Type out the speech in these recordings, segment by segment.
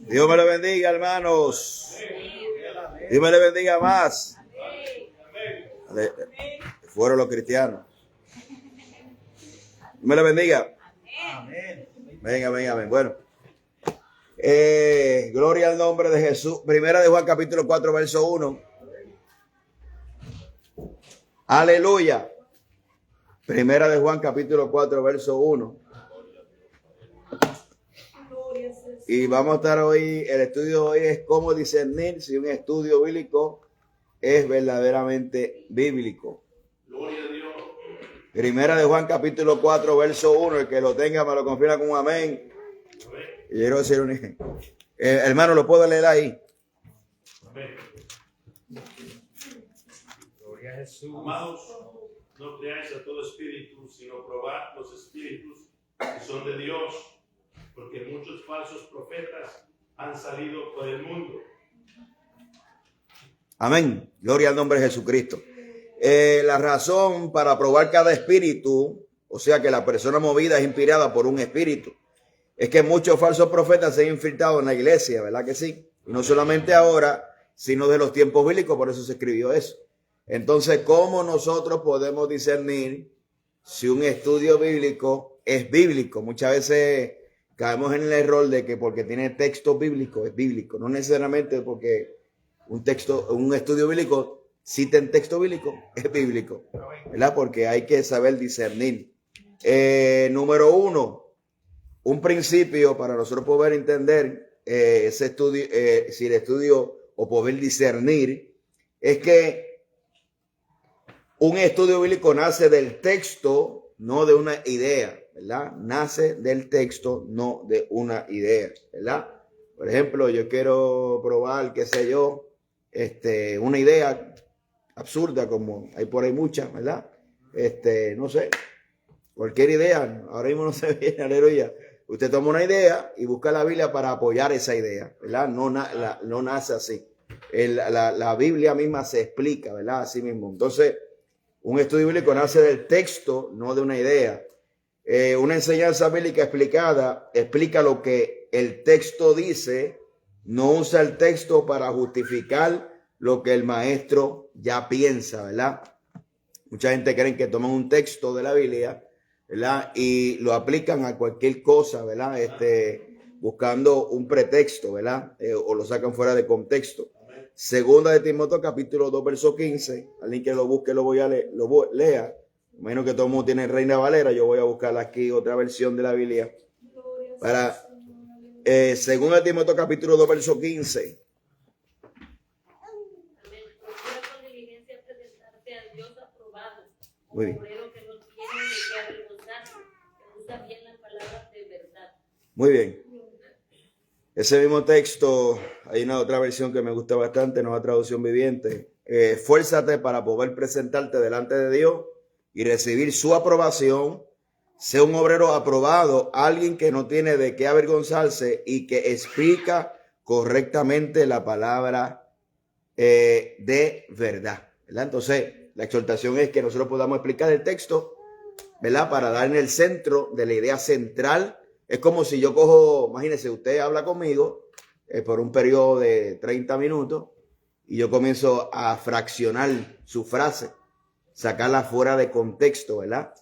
Dios me lo bendiga, hermanos. Dios me le bendiga más. Fueron los cristianos. Dios me le bendiga. Venga, venga, venga. Bueno. Gloria al nombre de Jesús. Primera de Juan capítulo 4 verso 1. Aleluya. Primera de Juan capítulo 4 verso 1. Y vamos a estar hoy, el estudio de hoy es cómo discernir si un estudio bíblico es verdaderamente bíblico. Gloria a Dios. Primera de Juan capítulo 4 verso 1. El que lo tenga me lo confirma con un amén. Y quiero decir hermano, ¿lo puedo leer ahí? Amén. Gloria a Jesús. Amados, no creáis a todo espíritu, sino probad los espíritus que son de Dios, porque muchos falsos profetas han salido por el mundo. Amén. Gloria al nombre de Jesucristo. La razón para probar cada espíritu, o sea que la persona movida es inspirada por un espíritu, es que muchos falsos profetas se han infiltrado en la iglesia, ¿verdad que sí? Y no solamente ahora, sino de los tiempos bíblicos, por eso se escribió eso. Entonces, ¿cómo nosotros podemos discernir si un estudio bíblico es bíblico? Muchas veces caemos en el error de que porque tiene texto bíblico es bíblico. No necesariamente porque un estudio bíblico cita en texto bíblico es bíblico, ¿verdad? Porque hay que saber discernir. Número 1, un principio para nosotros poder entender ese estudio, si el estudio o poder discernir, es que un estudio bíblico nace del texto, no de una idea, ¿verdad? Nace del texto, no de una idea, ¿verdad? Por ejemplo, yo quiero probar, qué sé yo, una idea absurda, como hay por ahí muchas, ¿verdad? No sé, cualquier idea, ahora mismo no se viene, aleluya. Usted toma una idea y busca la Biblia para apoyar esa idea, ¿verdad? No nace así. La Biblia misma se explica, ¿verdad? Así mismo. Entonces, un estudio bíblico nace del texto, no de una idea. Una enseñanza bíblica explicada explica lo que el texto dice, no usa el texto para justificar lo que el maestro ya piensa, ¿verdad? Mucha gente cree que toman un texto de la Biblia, ¿verdad? Y lo aplican a cualquier cosa, ¿verdad? Buscando un pretexto, ¿verdad? O lo sacan fuera de contexto. Segunda de Timoteo capítulo 2 verso 15. Alguien que lo busque lo lea. Menos que todo el mundo tiene Reina Valera. Yo voy a buscar aquí otra versión de la Biblia. Para segunda de Timoteo capítulo 2 verso 15. Muy bien. Muy bien. Ese mismo texto, hay una otra versión que me gusta bastante, nueva traducción viviente. Esfuérzate para poder presentarte delante de Dios y recibir su aprobación. Sé un obrero aprobado, alguien que no tiene de qué avergonzarse y que explica correctamente la palabra de verdad, ¿verdad? Entonces, la exhortación es que nosotros podamos explicar el texto, ¿verdad? Para dar en el centro de la idea central. Es como si yo cojo, imagínese, usted habla conmigo por un periodo de 30 minutos y yo comienzo a fraccionar su frase, sacarla fuera de contexto, ¿verdad?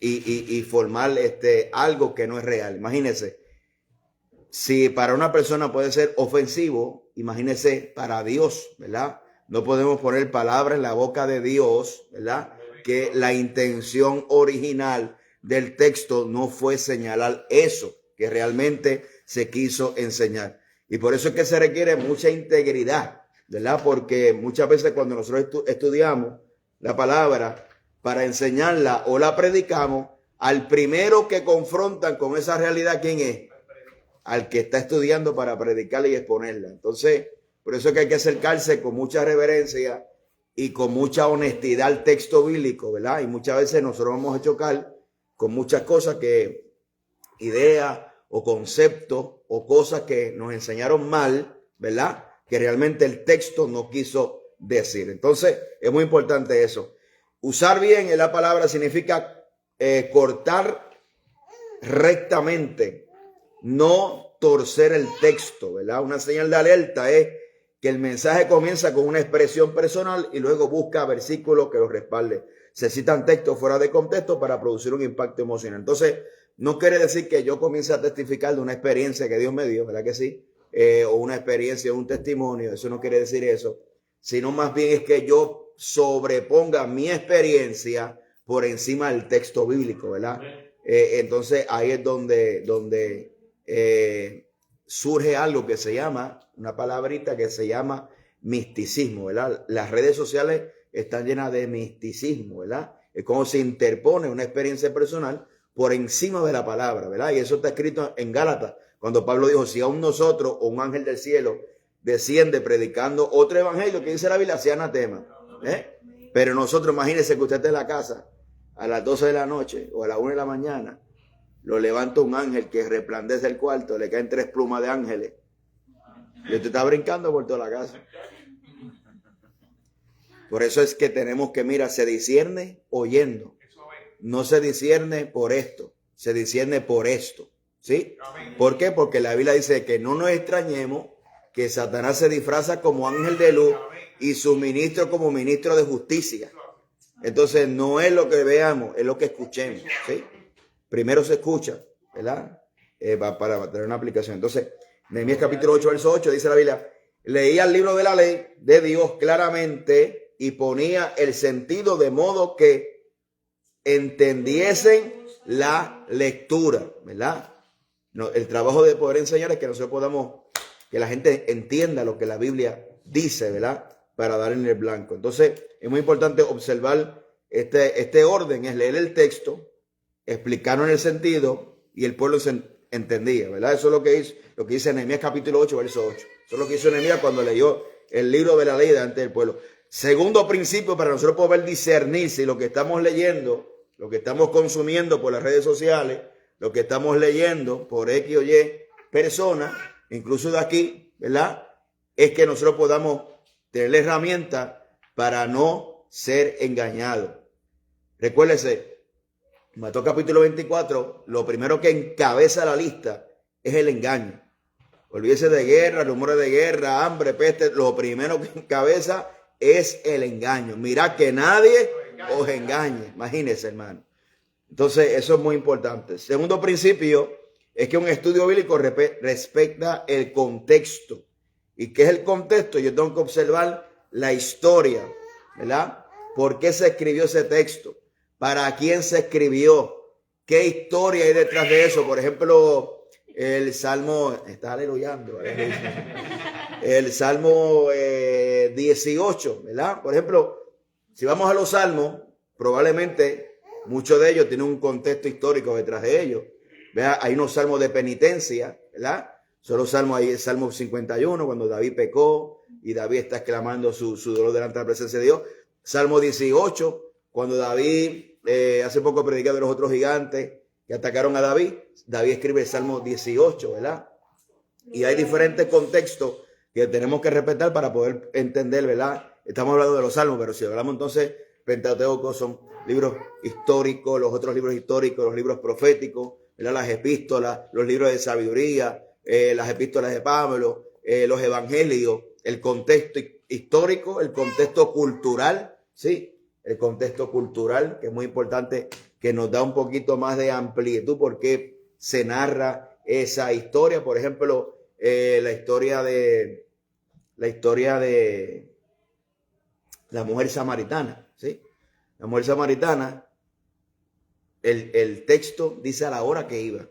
Y formar algo que no es real. Imagínese, si para una persona puede ser ofensivo, imagínese para Dios, ¿verdad? No podemos poner palabras en la boca de Dios, ¿verdad? Que la intención original del texto no fue señalar eso que realmente se quiso enseñar. Y por eso es que se requiere mucha integridad, ¿verdad? Porque muchas veces cuando nosotros estudiamos la palabra para enseñarla o la predicamos, al primero que confrontan con esa realidad, ¿quién es? Al que está estudiando para predicarla y exponerla. Entonces, por eso es que hay que acercarse con mucha reverencia y con mucha honestidad al texto bíblico, ¿verdad? Y muchas veces nosotros vamos a chocar con muchas cosas ideas o conceptos o cosas que nos enseñaron mal, ¿verdad? Que realmente el texto no quiso decir. Entonces, es muy importante eso. Usar bien en la palabra significa cortar rectamente, no torcer el texto, ¿verdad? Una señal de alerta es que el mensaje comienza con una expresión personal y luego busca versículos que lo respalden. Se citan textos fuera de contexto para producir un impacto emocional. Entonces, no quiere decir que yo comience a testificar de una experiencia que Dios me dio, ¿verdad que sí? O una experiencia, un testimonio, eso no quiere decir eso, sino más bien es que yo sobreponga mi experiencia por encima del texto bíblico, ¿verdad? Entonces ahí es donde surge algo que se llama, una palabrita que se llama misticismo, ¿verdad? Las redes sociales están llenas de misticismo, ¿verdad? Es como se interpone una experiencia personal por encima de la palabra, ¿verdad? Y eso está escrito en Gálatas, cuando Pablo dijo, si aún nosotros o un ángel del cielo desciende predicando otro evangelio, que dice la Biblia, sea anatema, Pero nosotros, imagínense que usted está en la casa a las 12 de la noche o a las 1 de la mañana, lo levanta un ángel que resplandece el cuarto, le caen 3 plumas de ángeles y usted está brincando por toda la casa. Por eso es que tenemos que, mira, se discierne oyendo, no se discierne por esto, se discierne por esto, ¿sí? ¿Por qué? Porque la Biblia dice que no nos extrañemos que Satanás se disfraza como ángel de luz y su ministro como ministro de justicia. Entonces no es lo que veamos, es lo que escuchemos, ¿sí? Primero se escucha, ¿verdad? Para tener una aplicación. Entonces, Nehemías capítulo 8, verso 8, dice la Biblia, leía el libro de la ley de Dios claramente y ponía el sentido de modo que entendiesen la lectura, ¿verdad? No, el trabajo de poder enseñar es que nosotros podamos, que la gente entienda lo que la Biblia dice, ¿verdad? Para dar en el blanco. Entonces, es muy importante observar este orden, es leer el texto, explicaron el sentido y el pueblo se entendía, ¿verdad? Eso es lo que dice Nehemías capítulo 8, verso 8. Eso es lo que hizo Nehemías cuando leyó el libro de la ley delante del pueblo. Segundo principio para nosotros poder discernir si lo que estamos leyendo, lo que estamos consumiendo por las redes sociales, lo que estamos leyendo por X o Y personas, incluso de aquí, ¿verdad? Es que nosotros podamos tener la herramienta para no ser engañados. Recuérdese, Mateo capítulo 24, lo primero que encabeza la lista es el engaño. Olvídese de guerra, rumores de guerra, hambre, peste, lo primero que encabeza es el engaño. Mira que nadie os engañe. Imagínense, hermano. Entonces, eso es muy importante. Segundo principio es que un estudio bíblico respecta el contexto. ¿Y qué es el contexto? Yo tengo que observar la historia, ¿verdad? ¿Por qué se escribió ese texto? ¿Para quién se escribió? ¿Qué historia hay detrás de eso? Por ejemplo, el Salmo, está aleluyando, el Salmo 18, ¿verdad? Por ejemplo, si vamos a los salmos, probablemente muchos de ellos tienen un contexto histórico detrás de ellos. ¿Verdad? Hay unos salmos de penitencia, ¿verdad? Son los salmos, ahí el Salmo 51, cuando David pecó y David está exclamando su dolor delante de la presencia de Dios. Salmo 18, cuando David, hace poco predicé de los otros gigantes que atacaron a David, David escribe el Salmo 18, ¿verdad? Y hay diferentes contextos que tenemos que respetar para poder entender, ¿verdad? Estamos hablando de los salmos, pero si hablamos entonces, Pentateuco son libros históricos, los otros libros históricos, los libros proféticos, ¿verdad? Las epístolas, los libros de sabiduría, las epístolas de Pablo, los evangelios, el contexto histórico, el contexto cultural, ¿sí? El contexto cultural, que es muy importante, que nos da un poquito más de amplitud porque se narra esa historia. Por ejemplo, la historia de la mujer samaritana, ¿sí? La mujer samaritana, el texto dice a la hora que iba.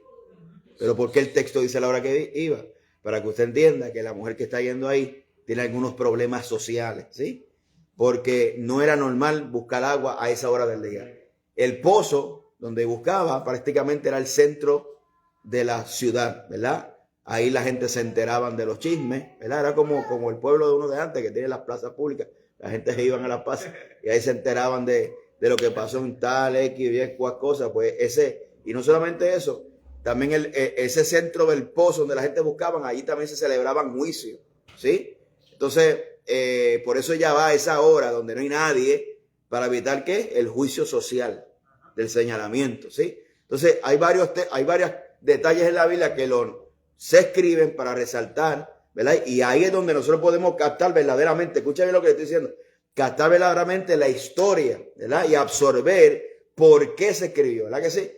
¿Pero por qué el texto dice a la hora que iba? Para que usted entienda que la mujer que está yendo ahí tiene algunos problemas sociales, ¿sí? Porque no era normal buscar agua a esa hora del día. El pozo donde buscaba prácticamente era el centro de la ciudad, ¿verdad? Ahí la gente se enteraban de los chismes, ¿verdad? Era como el pueblo de uno de antes que tiene las plazas públicas. La gente se iban a las plazas y ahí se enteraban de lo que pasó en tal, X, Y, cual cosa. Pues y no solamente eso, también ese centro del pozo donde la gente buscaba, allí también se celebraban juicios, ¿sí? Entonces, por eso ya va a esa hora donde no hay nadie para evitar ¿qué? El juicio social del señalamiento, ¿sí? Entonces, hay varios detalles en la Biblia que se escriben para resaltar, ¿verdad? Y ahí es donde nosotros podemos captar verdaderamente, escucha bien lo que le estoy diciendo, captar verdaderamente la historia, ¿verdad? Y absorber por qué se escribió, ¿verdad que sí?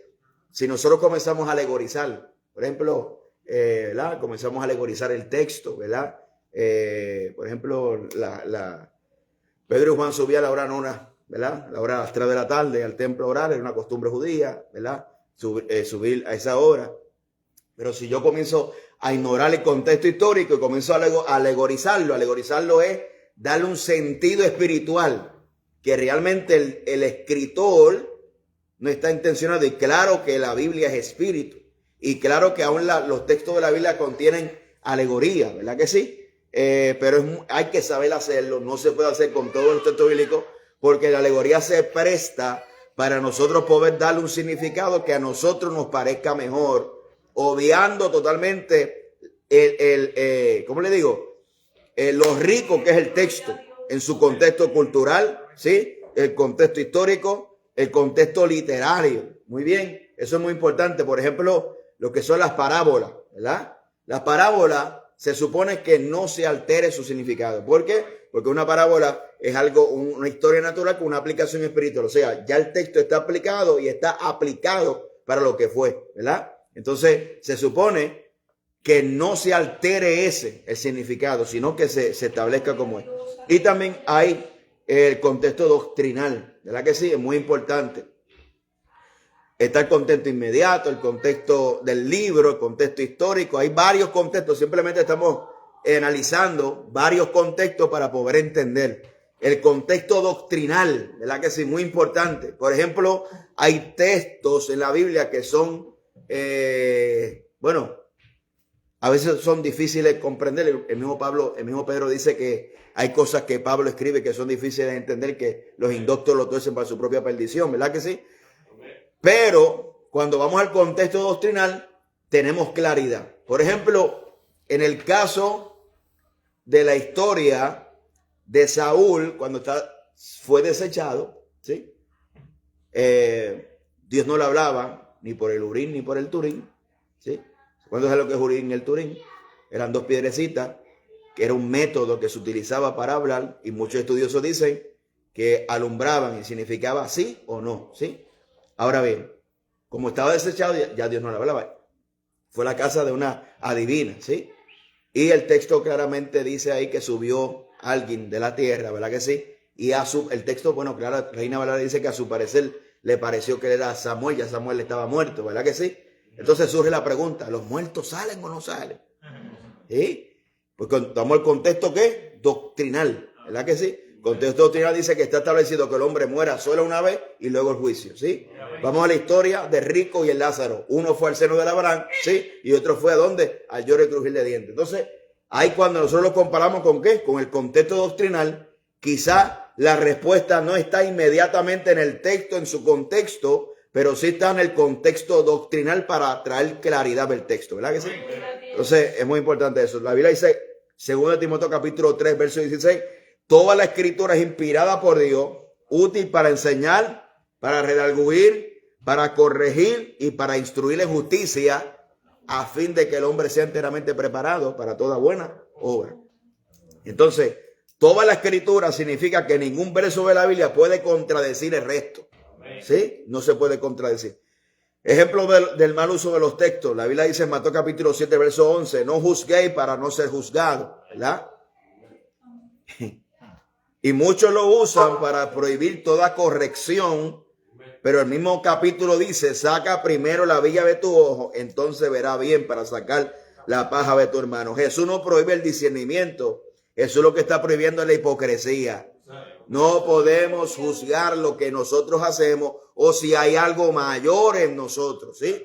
Si nosotros comenzamos a alegorizar, por ejemplo, ¿verdad? Comenzamos a alegorizar el texto, ¿verdad? Por ejemplo, Pedro y Juan subían a la hora nona, ¿verdad? La hora a las 3 de la tarde al templo a orar, era una costumbre judía, ¿verdad? Subir a esa hora. Pero si yo comienzo a ignorar el contexto histórico y comienzo a alegorizarlo es darle un sentido espiritual que realmente el escritor no está intencionado. Y claro que la Biblia es espíritu. Y claro que aún los textos de la Biblia contienen alegoría, ¿verdad que sí? Pero hay que saber hacerlo. No se puede hacer con todo el texto bíblico porque la alegoría se presta para nosotros poder darle un significado que a nosotros nos parezca mejor, obviando totalmente ¿cómo le digo? Lo rico que es el texto en su contexto cultural, ¿sí? El contexto histórico, el contexto literario. Muy bien, eso es muy importante. Por ejemplo, lo que son las parábolas, ¿verdad? Las parábolas se supone que no se altere su significado. ¿Por qué? Porque una parábola es una historia natural con una aplicación espiritual. O sea, ya el texto está aplicado y está aplicado para lo que fue, ¿verdad? Entonces, se supone que no se altere el significado, sino que se establezca como es. Y también hay el contexto doctrinal, ¿verdad que sí? Es muy importante. Está el contexto inmediato, el contexto del libro, el contexto histórico. Hay varios contextos, simplemente estamos analizando varios contextos para poder entender. El contexto doctrinal, ¿verdad que sí? Muy importante. Por ejemplo, hay textos en la Biblia que son, a veces son difíciles de comprender. El mismo Pedro dice que hay cosas que Pablo escribe que son difíciles de entender, que los indoctos lo tuercen para su propia perdición, ¿verdad que sí? Pero cuando vamos al contexto doctrinal, tenemos claridad. Por ejemplo, en el caso de la historia de Saúl, cuando fue desechado, ¿sí? Dios no le hablaba ni por el Urim ni por el Turim, ¿sí? ¿Cuándo sabes lo que es Urim y el Turim? Eran dos piedrecitas, que era un método que se utilizaba para hablar, y muchos estudiosos dicen que alumbraban y significaba sí o no, ¿sí? Ahora bien, como estaba desechado, ya Dios no le hablaba. Fue la casa de una adivina, ¿sí? Y el texto claramente dice ahí que subió alguien de la tierra, ¿verdad que sí? Y el texto, bueno, claro, Reina Valera dice que a su parecer le pareció que él era Samuel, ya Samuel estaba muerto, ¿verdad que sí? Entonces surge la pregunta, ¿los muertos salen o no salen? ¿Sí? Pues tomamos el contexto, ¿qué? Doctrinal, ¿verdad que sí? El contexto doctrinal dice que está establecido que el hombre muera solo una vez y luego el juicio, ¿sí? Vamos a la historia de Rico y el Lázaro. Uno fue al seno de Abraham, ¿sí? Y otro fue ¿a dónde? Al lloro y crujir de dientes. Entonces, ahí cuando nosotros lo comparamos ¿con qué? Con el contexto doctrinal, quizá la respuesta no está inmediatamente en el texto, en su contexto, pero sí está en el contexto doctrinal para traer claridad del texto, ¿verdad que sí? Entonces, es muy importante eso. La Biblia dice, 2 Timoteo capítulo 3, verso 16, toda la escritura es inspirada por Dios, útil para enseñar, para redarguir, para corregir y para instruir en justicia, a fin de que el hombre sea enteramente preparado para toda buena obra. Entonces, toda la escritura significa que ningún verso de la Biblia puede contradecir el resto. ¿Sí? No se puede contradecir. Ejemplo del mal uso de los textos. La Biblia dice en Mateo capítulo 7, verso 11, no juzguéis para no ser juzgados, ¿verdad? Y muchos lo usan para prohibir toda corrección, pero el mismo capítulo dice, saca primero la viga de tu ojo, entonces verá bien para sacar la paja de tu hermano. Jesús no prohíbe el discernimiento. Jesús lo que está prohibiendo es la hipocresía. No podemos juzgar lo que nosotros hacemos o si hay algo mayor en nosotros, ¿sí?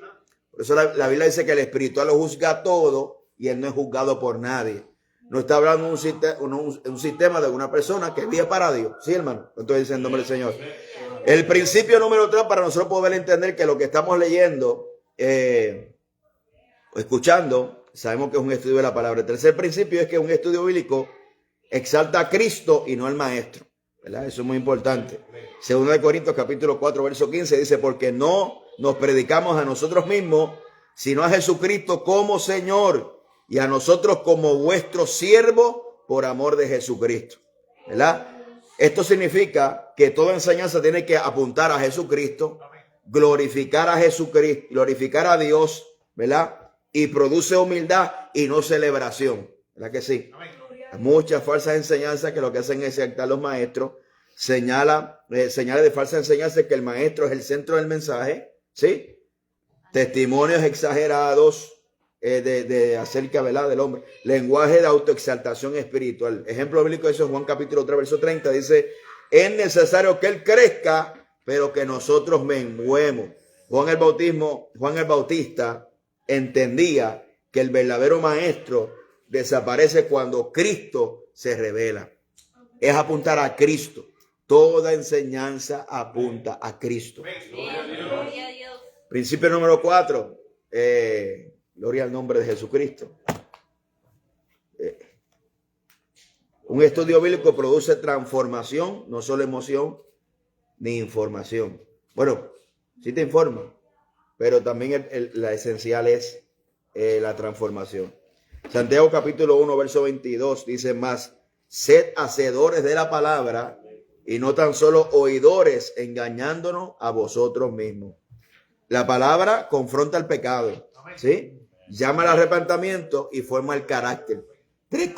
Por eso la Biblia dice que el espiritual lo juzga todo y él no es juzgado por nadie. No está hablando de un sistema de una persona que vive para Dios, ¿sí, hermano? Entonces dice en nombre del Señor. El principio número 3 para nosotros poder entender que lo que estamos leyendo o escuchando, sabemos que es un estudio de la palabra. El tercer principio es que un estudio bíblico exalta a Cristo y no al maestro, ¿verdad? Eso es muy importante. 2 Corintios capítulo 4, verso 15 dice, porque no nos predicamos a nosotros mismos, sino a Jesucristo como Señor y a nosotros como vuestro siervo por amor de Jesucristo. ¿Verdad? Esto significa que toda enseñanza tiene que apuntar a Jesucristo, glorificar a Jesucristo, glorificar a Dios, ¿verdad? Y produce humildad y no celebración. ¿Verdad que sí? Hay muchas falsas enseñanzas que lo que hacen es exaltar los maestros. Señales de falsa enseñanza que el maestro es el centro del mensaje, ¿sí? Testimonios exagerados acerca, ¿verdad?, del hombre. Lenguaje de autoexaltación espiritual. Ejemplo bíblico de eso, Juan capítulo 3, verso 30, dice, es necesario que él crezca, pero que nosotros menguemos. Juan el Bautista entendía que el verdadero maestro desaparece cuando Cristo se revela. Es apuntar a Cristo. Toda enseñanza apunta a Cristo. Gloria a Dios. Principio número 4. Gloria al nombre de Jesucristo. Un estudio bíblico produce transformación, no solo emoción ni información. Bueno, sí te informa, pero también la esencial es la transformación. Santiago capítulo 1, verso 22 dice más, sed hacedores de la palabra y no tan solo oidores, engañándonos a vosotros mismos. La palabra confronta el pecado, ¿sí? Llama al arrepentimiento y forma el carácter. Tres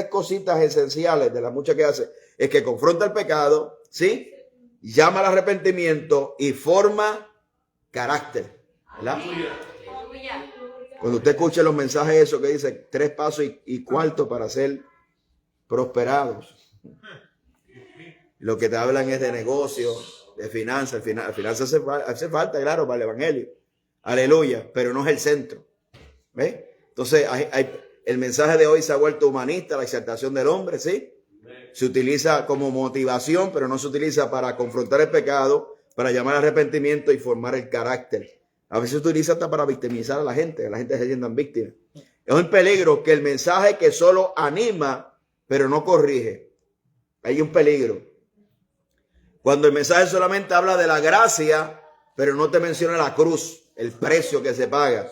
cositas esenciales de las muchas que hace. Es que confronta el pecado, ¿sí? Llama al arrepentimiento y forma carácter, ¿verdad? Cuando usted escuche los mensajes esos que dice 3 pasos y cuarto para ser prosperados. Lo que te hablan es de negocio, de finanzas. Finanzas hace falta, claro, para el evangelio. Aleluya, pero no es el centro. ¿Ves? Entonces, el mensaje de hoy se ha vuelto humanista, la exaltación del hombre, ¿sí? Se utiliza como motivación, pero no se utiliza para confrontar el pecado, para llamar al arrepentimiento y formar el carácter. A veces se utiliza hasta para victimizar a la gente, que la gente se sientan víctimas. Es un peligro que el mensaje que solo anima, pero no corrige. Hay un peligro. Cuando el mensaje solamente habla de la gracia, pero no te menciona la cruz, el precio que se paga.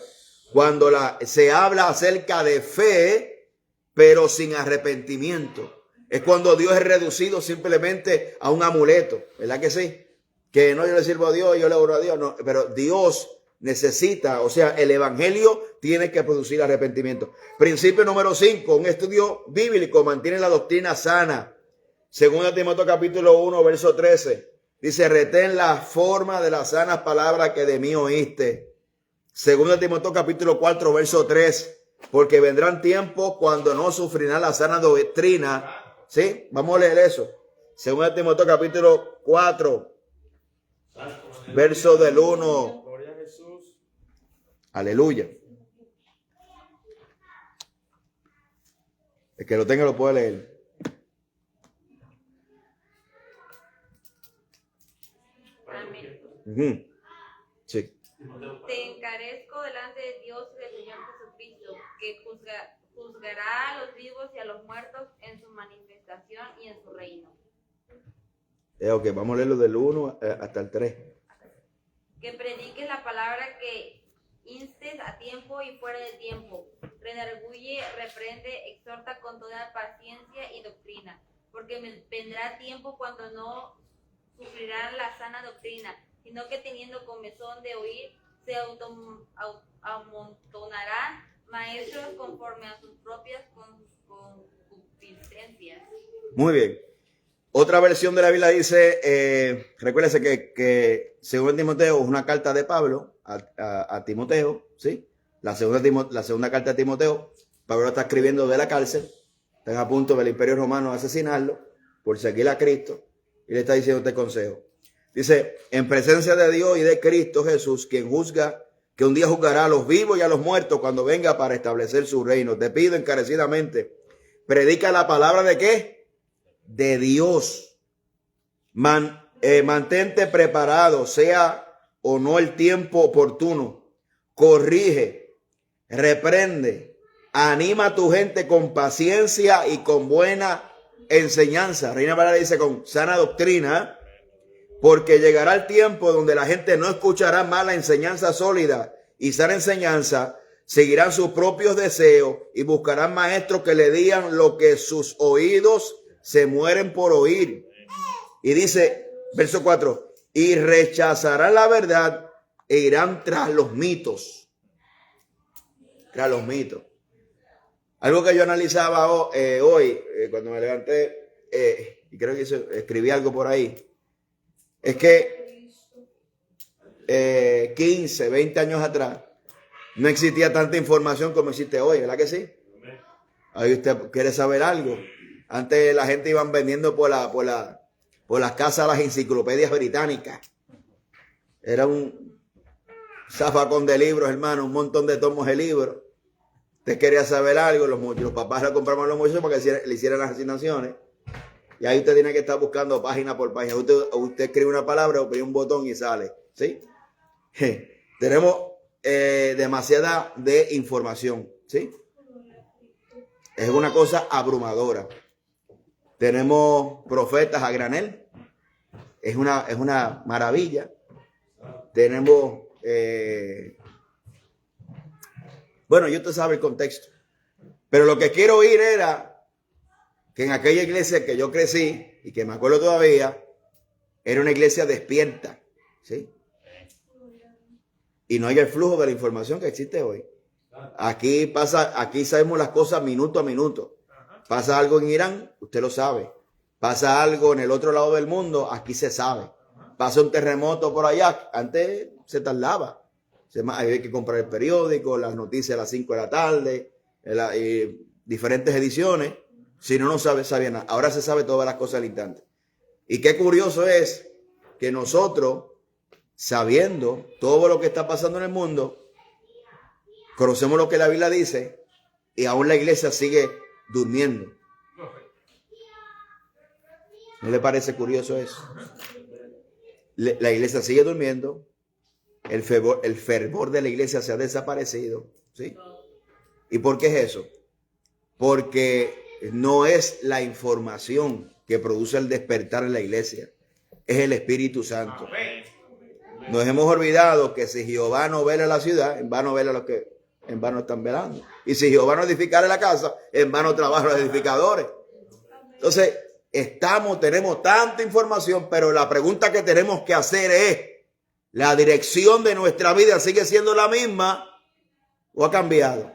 Cuando se habla acerca de fe, pero sin arrepentimiento. Es cuando Dios es reducido simplemente a un amuleto. ¿Verdad que sí? Que no, yo le sirvo a Dios, yo le oro a Dios. No, pero Dios necesita, o sea, el evangelio tiene que producir arrepentimiento. Principio número 5, un estudio bíblico mantiene la doctrina sana. Según Timoteo capítulo 1, verso 13. Dice, retén la forma de las sanas palabras que de mí oíste. Según Timoteo capítulo 4, verso 3. Porque vendrán tiempos cuando no sufrirán la sana doctrina. ¿Sí? Vamos a leer eso. Según Timoteo capítulo 4, verso del 1. Gloria a Jesús. Aleluya. El que lo tenga lo puede leer. Amén. Sí. Te encarezco delante de Dios y del Señor Jesucristo, que juzgará a los vivos y a los muertos en su manifestación y en su reino. Ok, vamos a leerlo del 1 hasta el 3. Que prediques la palabra, que instes a tiempo y fuera de tiempo. Redarguye, reprende, exhorta con toda paciencia y doctrina. Porque vendrá tiempo cuando no sufrirán la sana doctrina, sino que teniendo comezón de oír, se amontonarán maestros conforme a sus propias concupiscencias. Muy bien. Otra versión de la Biblia dice, recuérdese que según Timoteo es una carta de Pablo a Timoteo, ¿sí? La segunda carta de Timoteo, Pablo está escribiendo de la cárcel, están a punto del Imperio Romano de asesinarlo por seguir a Cristo, y le está diciendo este consejo. Dice, en presencia de Dios y de Cristo Jesús, quien juzga, que un día juzgará a los vivos y a los muertos cuando venga para establecer su reino. Te pido encarecidamente, predica la palabra de ¿qué? De Dios. Mantente preparado, sea o no el tiempo oportuno. Corrige, reprende, anima a tu gente con paciencia y con buena enseñanza. Reina Valera dice con sana doctrina, porque llegará el tiempo donde la gente no escuchará más la enseñanza sólida y sana enseñanza, seguirán sus propios deseos y buscarán maestros que le digan lo que sus oídos se mueren por oír. Y dice, verso 4, y rechazarán la verdad e irán tras los mitos. Tras los mitos. Algo que yo analizaba hoy, cuando me levanté, y creo que escribí algo por ahí, es que 15, 20 años atrás no existía tanta información como existe hoy, ¿verdad que sí? Ahí usted quiere saber algo. Antes la gente iban vendiendo por las casas las enciclopedias británicas. Era un zafacón de libros, hermano, un montón de tomos de libros. Usted quería saber algo, los papás le compraban los muchachos para que le hicieran las asignaciones. Y ahí usted tiene que estar buscando página por página. Usted escribe una palabra, oprime un botón y sale. ¿Sí? Tenemos demasiada de información. ¿Sí? Es una cosa abrumadora. Tenemos profetas a granel. Es una maravilla. Tenemos... bueno, yo te sabe el contexto. Pero lo que quiero oír era que en aquella iglesia que yo crecí y que me acuerdo todavía, era una iglesia despierta. ¿Sí? Y no hay el flujo de la información que existe hoy. Aquí sabemos las cosas minuto a minuto. Pasa algo en Irán, usted lo sabe. Pasa algo en el otro lado del mundo, aquí se sabe. Pasa un terremoto por allá, antes se tardaba. Hay que comprar el periódico, las noticias a las 5 de la tarde, diferentes ediciones. Si no sabía nada. Ahora se sabe todas las cosas al instante. Y qué curioso es que nosotros, sabiendo todo lo que está pasando en el mundo, conocemos lo que la Biblia dice y aún la iglesia sigue durmiendo. ¿No le parece curioso eso? La iglesia sigue durmiendo. El fervor de la iglesia se ha desaparecido. ¿Sí? ¿Y por qué es eso? Porque no es la información que produce el despertar en la iglesia. Es el Espíritu Santo. Nos hemos olvidado que si Jehová no vela la ciudad, en vano vela los que en vano están velando. Y si Jehová no edificara la casa, en vano trabajan los edificadores. Entonces, tenemos tanta información, pero la pregunta que tenemos que hacer es, ¿la dirección de nuestra vida sigue siendo la misma o ha cambiado?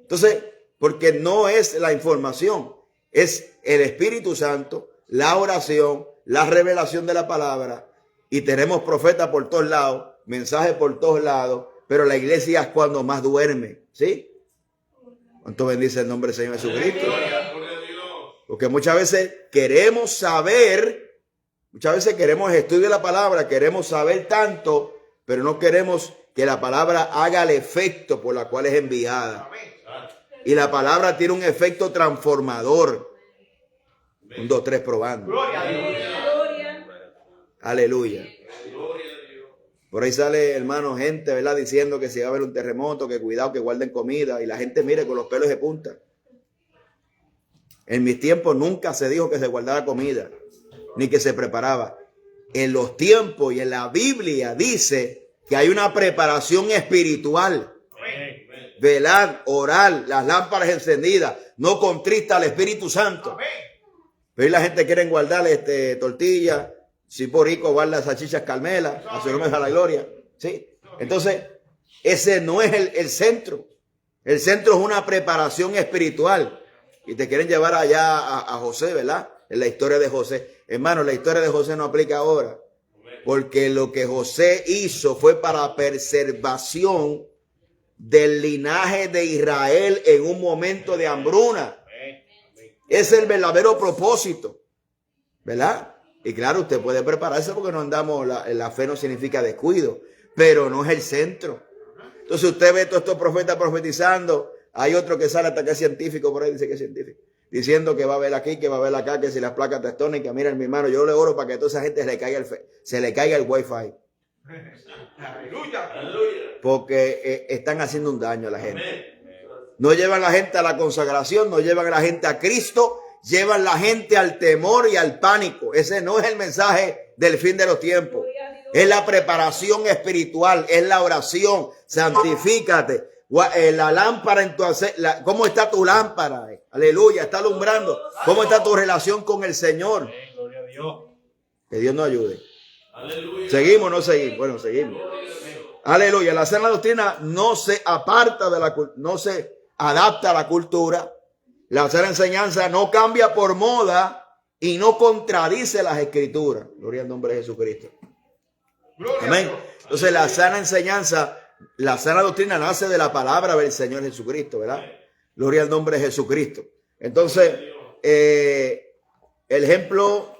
Entonces, porque no es la información, es el Espíritu Santo, la oración, la revelación de la palabra. Y tenemos profetas por todos lados, mensajes por todos lados, pero la iglesia es cuando más duerme. ¿Sí? ¿Cuánto bendice el nombre del Señor Jesucristo? Porque muchas veces queremos saber, muchas veces queremos estudiar la palabra, queremos saber tanto, pero no queremos que la palabra haga el efecto por la cual es enviada. Y la palabra tiene un efecto transformador. 1, 2, 3, probando. Gloria a Dios. Aleluya. Por ahí sale, hermano, gente, ¿verdad? Diciendo que si va a haber un terremoto, que cuidado, que guarden comida. Y la gente, mire, con los pelos de punta. En mis tiempos nunca se dijo que se guardara comida, ni que se preparaba. En los tiempos y en la Biblia dice que hay una preparación espiritual. Velad, orar, las lámparas encendidas, no contrista al Espíritu Santo. Pero la gente quiere guardar tortillas, si por rico guarda salchichas Carmela, a su nombre a la gloria. ¿Sí? Entonces, ese no es el centro. El centro es una preparación espiritual. Y te quieren llevar allá a José, ¿verdad? En la historia de José. Hermano, la historia de José no aplica ahora. Porque lo que José hizo fue para preservación del linaje de Israel en un momento de hambruna. Es el verdadero propósito, ¿verdad? Y claro, usted puede prepararse porque no andamos, la fe no significa descuido, pero no es el centro. Entonces usted ve todos estos profetas profetizando. Hay otro que sale hasta que es científico, por ahí dice que es científico, diciendo que va a ver aquí, que va a ver acá, que si las placas tectónicas. Mira, mi hermano, yo le oro para que a toda esa gente se le caiga el wifi. Aleluya. Porque están haciendo un daño a la gente. No llevan la gente a la consagración, no llevan a la gente a Cristo, llevan la gente al temor y al pánico. Ese no es el mensaje del fin de los tiempos. Es la preparación espiritual, es la oración. Santifícate. La lámpara en tu ¿cómo está tu lámpara? Aleluya, está alumbrando. ¿Cómo está tu relación con el Señor? Gloria a Dios. Que Dios nos ayude. Aleluya. ¿Seguimos o no seguimos? Bueno, seguimos. Aleluya. La sana doctrina no se aparta no se adapta a la cultura. La sana enseñanza no cambia por moda y no contradice las escrituras. Gloria al nombre de Jesucristo. Amén. Entonces la sana enseñanza, la sana doctrina nace de la palabra del Señor Jesucristo, ¿verdad? Gloria al nombre de Jesucristo. Entonces, el ejemplo,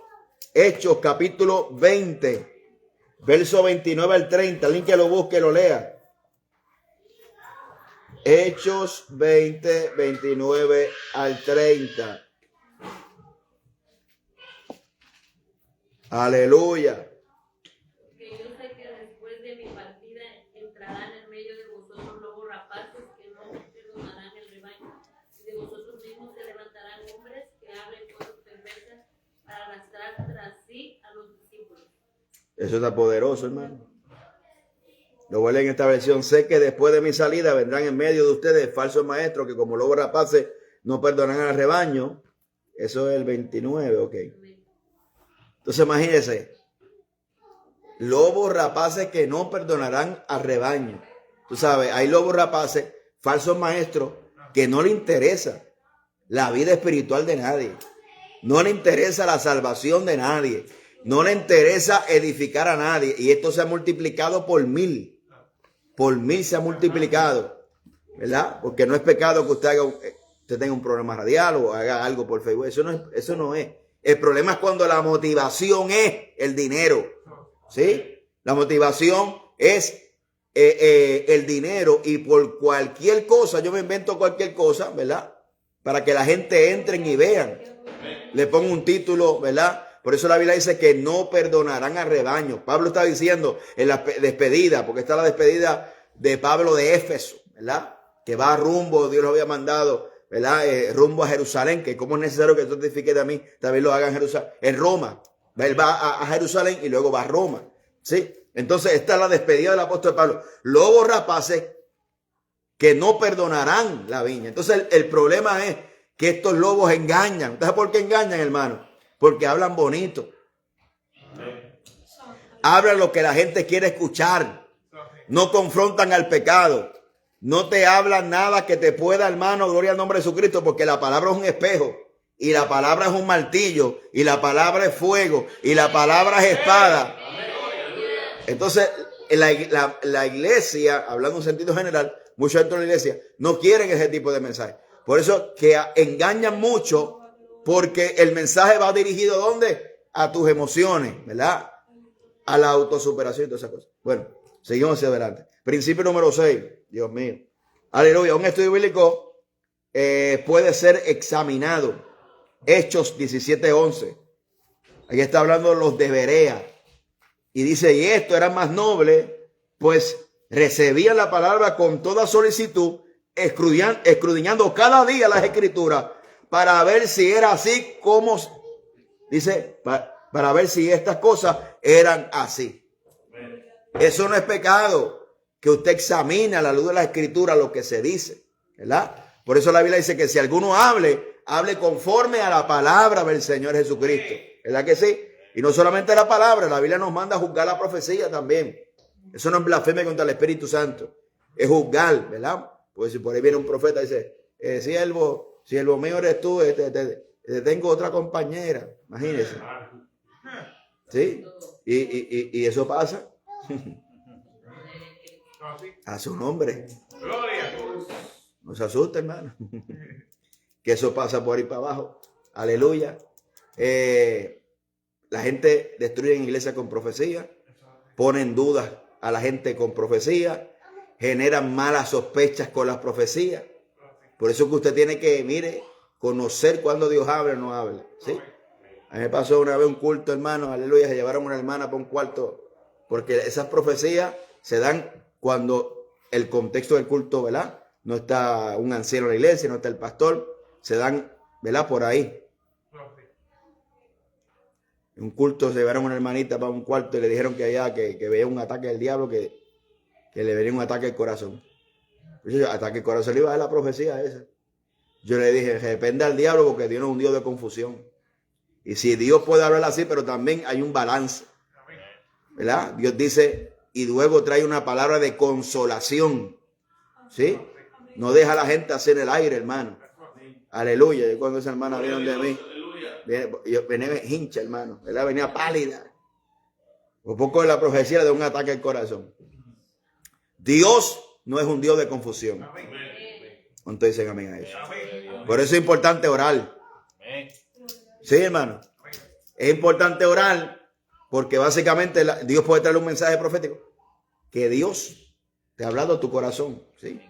Hechos capítulo 20, verso 29 al 30. Alguien que lo busque, lo lea. Hechos 20, 29 al 30. Aleluya. Que yo sé que después de mi partida entrarán en medio de vosotros lobos rapaces que no perdonarán el rebaño. Y de vosotros mismos se levantarán hombres que hablen cosas perversas para arrastrar tras sí a los discípulos. Eso está poderoso, hermano. Lo voy a leer en esta versión. Sé que después de mi salida vendrán en medio de ustedes falsos maestros que como lobos rapaces no perdonarán al rebaño. Eso es el 29, ok. Entonces imagínense, lobos rapaces que no perdonarán al rebaño. Tú sabes, hay lobos rapaces, falsos maestros, que no le interesa la vida espiritual de nadie. No le interesa la salvación de nadie. No le interesa edificar a nadie. Y esto se ha multiplicado por 1000. Por 1000 se ha multiplicado. ¿Verdad? Porque no es pecado que usted tenga un programa radial o haga algo por Facebook. Eso no es. El problema es cuando la motivación es el dinero. ¿Sí? La motivación es el dinero y por cualquier cosa, yo me invento cualquier cosa, ¿verdad? Para que la gente entren y vean. Le pongo un título, ¿verdad? Por eso la Biblia dice que no perdonarán al rebaño. Pablo está diciendo en la despedida, porque está la despedida de Pablo de Éfeso, ¿verdad? Que va rumbo, Dios lo había mandado, ¿verdad? Rumbo a Jerusalén, que como es necesario que tú testifiques de mí, también lo hagan en Jerusalén, en Roma. Él va a Jerusalén y luego va a Roma, ¿sí? Entonces esta es la despedida del apóstol Pablo. Lobos rapaces que no perdonarán la viña. Entonces el problema es que estos lobos engañan. ¿Entonces por qué engañan, hermano? Porque hablan bonito. Hablan lo que la gente quiere escuchar. No confrontan al pecado. No te hablan nada que te pueda, hermano, gloria al nombre de Jesucristo, porque la palabra es un espejo. Y la palabra es un martillo. Y la palabra es fuego. Y la palabra es espada. Entonces, la iglesia, hablando en un sentido general, muchos dentro de la iglesia no quieren ese tipo de mensaje. Por eso que engañan mucho. Porque el mensaje va dirigido ¿a dónde? A tus emociones, ¿verdad? A la autosuperación y todas esas cosas. Bueno, seguimos hacia adelante. Principio número 6. Dios mío. Aleluya. Un estudio bíblico puede ser examinado. Hechos 17:11. Aquí está hablando de los de Berea. Y dice, y esto era más noble, pues recibían la palabra con toda solicitud, escudriñando cada día las escrituras, para ver si era así como, dice, para ver si estas cosas eran así. Eso no es pecado, que usted examine a la luz de la escritura lo que se dice, ¿verdad? Por eso la Biblia dice que si alguno hable conforme a la palabra del Señor Jesucristo, ¿verdad que sí? Y no solamente la palabra, la Biblia nos manda a juzgar la profecía también. Eso no es blasfemia contra el Espíritu Santo, es juzgar, ¿verdad? Pues si por ahí viene un profeta y dice, siervo mío eres tú, te tengo otra compañera, imagínese. ¿Sí? Y eso pasa. A su nombre. No se asuste, hermano. Que eso pasa por ahí para abajo. Aleluya. La gente destruye en iglesia con profecía, ponen dudas a la gente con profecía, generan malas sospechas con las profecías. Por eso que usted tiene que, mire, conocer cuando Dios habla o no habla. ¿Sí? A mí me pasó una vez un culto, hermano, aleluya, se llevaron una hermana para un cuarto, porque esas profecías se dan cuando el contexto del culto, ¿verdad? No está un anciano en la iglesia, no está el pastor, se dan, ¿verdad? Por ahí. En un culto se llevaron a una hermanita para un cuarto y le dijeron que allá que veía un ataque del diablo, que le venía un ataque al corazón. Entonces, ataque al corazón, le iba a dar la profecía esa. Yo le dije, depende al diablo porque Dios no es un Dios de confusión. Y si Dios puede hablar así, pero también hay un balance. ¿Verdad? Dios dice, y luego trae una palabra de consolación. ¿Sí? No deja a la gente así en el aire, hermano. Aleluya. Y cuando esa hermana vino de mí, venía hincha, hermano. ¿Verdad? Venía pálida. Un poco de la profecía de un ataque al corazón. Dios no es un Dios de confusión. ¿Cuántos dicen amén a eso? Por eso es importante orar. Sí, hermano. Es importante orar porque básicamente Dios puede traer un mensaje profético que Dios te ha hablado a tu corazón. ¿Sí?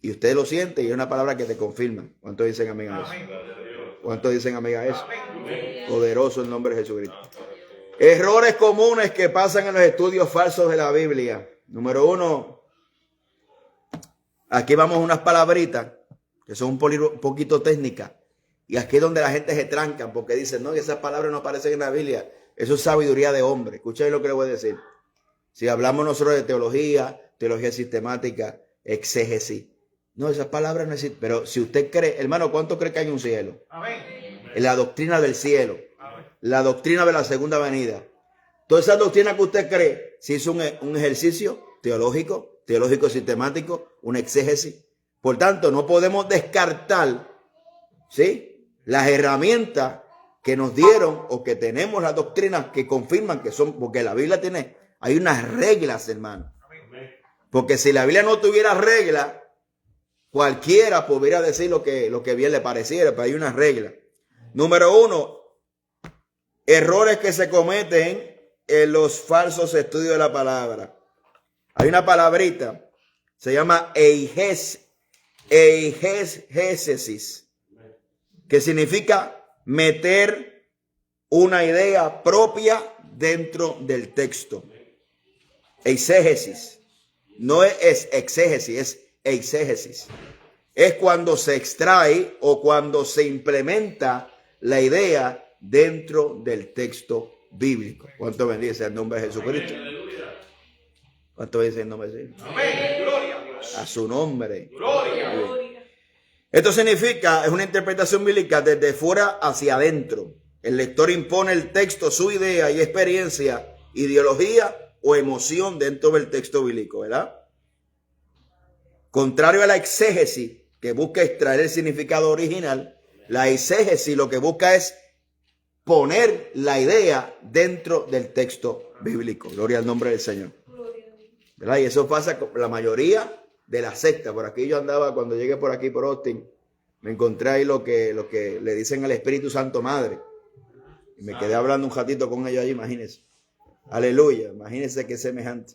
Y usted lo siente y es una palabra que te confirma. ¿Cuántos dicen amén a eso? ¿Cuántos dicen amén a eso? Poderoso el nombre de Jesucristo. Errores comunes que pasan en los estudios falsos de la Biblia. Número 1. Aquí vamos a unas palabritas que son un poquito técnicas. Y aquí es donde la gente se tranca porque dicen, no, esas palabras no aparecen en la Biblia. Eso es sabiduría de hombre. Escuchen lo que les voy a decir. Si hablamos nosotros de teología sistemática, exégesis. No, esas palabras no existen. Pero si usted cree, hermano, ¿cuánto cree que hay un cielo? Amén. En la doctrina del cielo. Amén. La doctrina de la segunda venida. Toda esa doctrina que usted cree, si es un ejercicio teológico sistemático, una exégesis. Por tanto, no podemos descartar, ¿sí?, las herramientas que nos dieron o que tenemos las doctrinas que confirman que son, porque la Biblia hay unas reglas, hermano. Porque si la Biblia no tuviera reglas, cualquiera podría decir lo que bien le pareciera, pero hay unas reglas. Número 1, errores que se cometen en los falsos estudios de la palabra. Hay una palabrita, se llama eigesis, que significa meter una idea propia dentro del texto. Eisegesis. No es exégesis, es eisegesis. Es cuando se extrae o cuando se implementa la idea dentro del texto bíblico. ¿Cuánto bendice el nombre de Jesucristo? ¿Cuánto bendice el nombre de Jesús? Amén. Gloria a su nombre. Gloria. Esto significa, es una interpretación bíblica desde fuera hacia adentro. El lector impone el texto, su idea y experiencia, ideología o emoción dentro del texto bíblico, ¿verdad? Contrario a la exégesis, que busca extraer el significado original, la exégesis lo que busca es poner la idea dentro del texto bíblico. Gloria al nombre del Señor. ¿Verdad? Y eso pasa con la mayoría de la secta. Por aquí yo andaba, cuando llegué por aquí por Austin, me encontré ahí lo que le dicen al Espíritu Santo Madre. Y me quedé hablando un ratito con ellos allí, imagínense. Aleluya, imagínense qué semejante.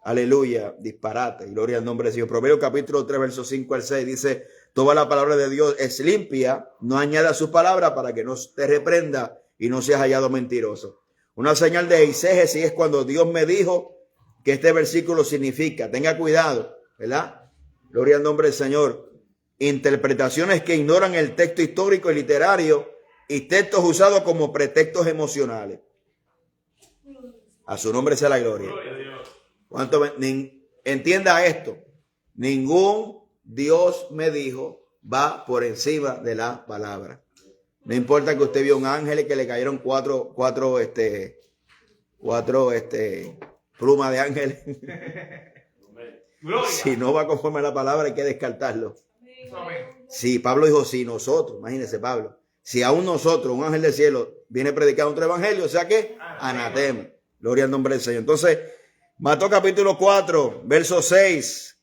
Aleluya, disparate, gloria al nombre de Dios. Proverbios capítulo 3, versos 5 al 6 dice, toda la palabra de Dios es limpia, no añada su palabra para que no te reprenda y no seas hallado mentiroso. Una señal de eisegesis es cuando Dios me dijo que este versículo significa, tenga cuidado, ¿verdad? Gloria al nombre del Señor. Interpretaciones que ignoran el texto histórico y literario y textos usados como pretextos emocionales. A su nombre sea la gloria. Entienda esto. Ningún Dios me dijo va por encima de la palabra. No importa que usted vio un ángel y que le cayeron cuatro plumas de ángel. Si no va conforme a la palabra hay que descartarlo. Si Pablo dijo, si nosotros, imagínense Pablo, si aún nosotros, un ángel del cielo, viene predicando otro evangelio, o sea que anatema. Gloria al nombre del Señor. Entonces, Mateo capítulo 4, verso 6.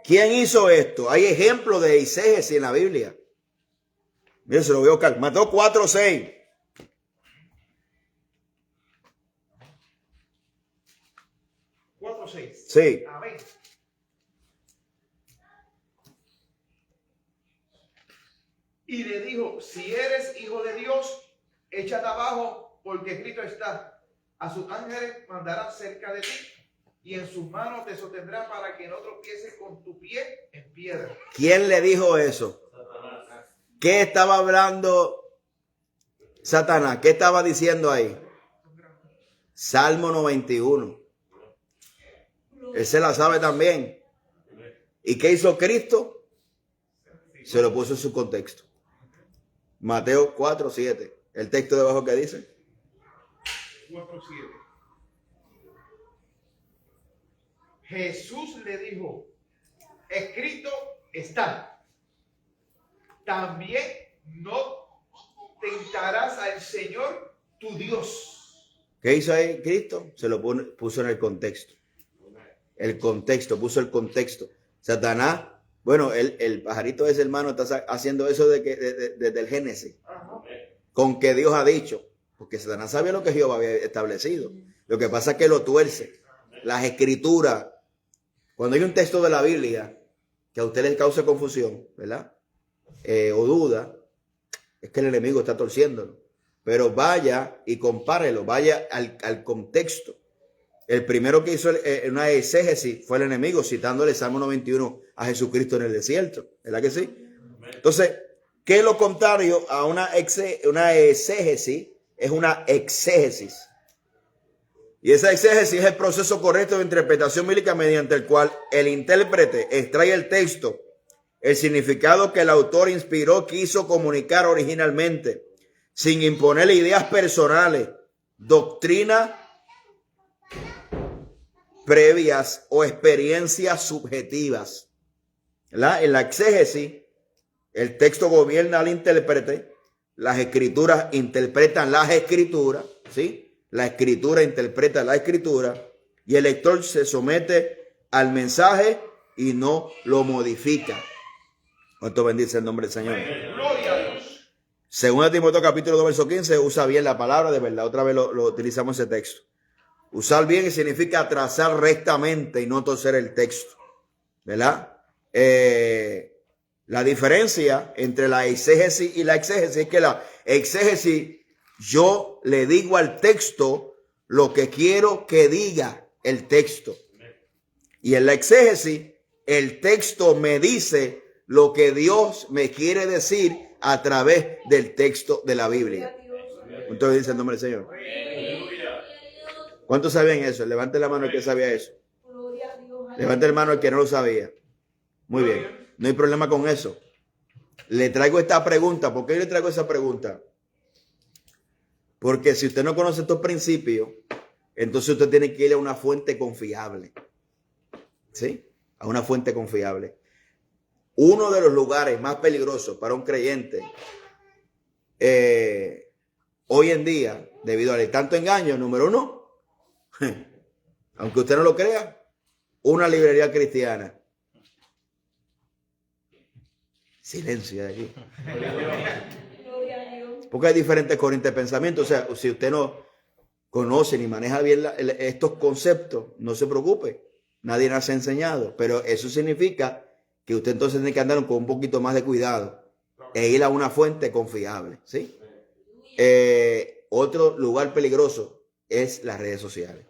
¿Quién hizo esto? Hay ejemplos de eisegesis en la Biblia. Miren, se lo voy a buscar. Mateo 4, 6. Sí. Amén. Y le dijo, si eres hijo de Dios, échate abajo, porque escrito está, a sus ángeles mandará cerca de ti, y en sus manos te sostendrá para que no tropieces con tu pie en piedra. ¿Quién le dijo eso? ¿Qué estaba hablando Satanás? ¿Qué estaba diciendo ahí? Salmo 91. Él se la sabe también. ¿Y qué hizo Cristo? Se lo puso en su contexto. Mateo 4:7. El texto debajo que dice. 4:7. Jesús le dijo, escrito está, también no tentarás al Señor tu Dios. ¿Qué hizo ahí Cristo? Se lo puso en el contexto. El contexto, puso el contexto. Satanás, bueno, el pajarito ese, hermano, está haciendo eso desde el Génesis. Con que Dios ha dicho. Porque Satanás sabía lo que Jehová había establecido. Lo que pasa es que lo tuerce. Las escrituras. Cuando hay un texto de la Biblia que a usted les cause confusión, ¿verdad? O duda, es que el enemigo está torciéndolo. Pero vaya y compárelo, vaya al contexto. El primero que hizo una exégesis fue el enemigo, citándole Salmo 91 a Jesucristo en el desierto. ¿Verdad que sí? Entonces, ¿qué es lo contrario a una exégesis? Es una exégesis. Y esa exégesis es el proceso correcto de interpretación bíblica mediante el cual el intérprete extrae el texto, el significado que el autor inspiró, quiso comunicar originalmente, sin imponer ideas personales, doctrina previas o experiencias subjetivas. ¿Verdad? En la exégesis, el texto gobierna al intérprete, las escrituras interpretan las escrituras, ¿sí? La escritura interpreta la escritura y el lector se somete al mensaje y no lo modifica. ¿Cuánto bendice el nombre del Señor? Gloria a Dios. Según Timoteo capítulo 2, verso 15, usa bien la palabra, de verdad. Otra vez lo utilizamos ese texto. Usar bien significa trazar rectamente y no torcer el texto, ¿verdad? La diferencia entre la exégesis y la exégesis es que la exégesis, yo le digo al texto lo que quiero que diga el texto. Y en la exégesis, el texto me dice lo que Dios me quiere decir a través del texto de la Biblia. Entonces dice el nombre del Señor. ¿Cuántos sabían eso? Levante la mano el que sabía eso. Levante la mano el que no lo sabía. Muy bien. No hay problema con eso. Le traigo esta pregunta. ¿Por qué le traigo esa pregunta? Porque si usted no conoce estos principios, entonces usted tiene que ir a una fuente confiable. ¿Sí? A una fuente confiable. Uno de los lugares más peligrosos para un creyente hoy en día, debido al tanto engaño, número uno, aunque usted no lo crea, una librería cristiana. Silencio de aquí. Porque hay diferentes corrientes de pensamiento. O sea, si usted no conoce ni maneja bien estos conceptos, no se preocupe. Nadie nos ha enseñado. Pero eso significa que usted entonces tiene que andar con un poquito más de cuidado e ir a una fuente confiable. ¿Sí? Otro lugar peligroso es las redes sociales.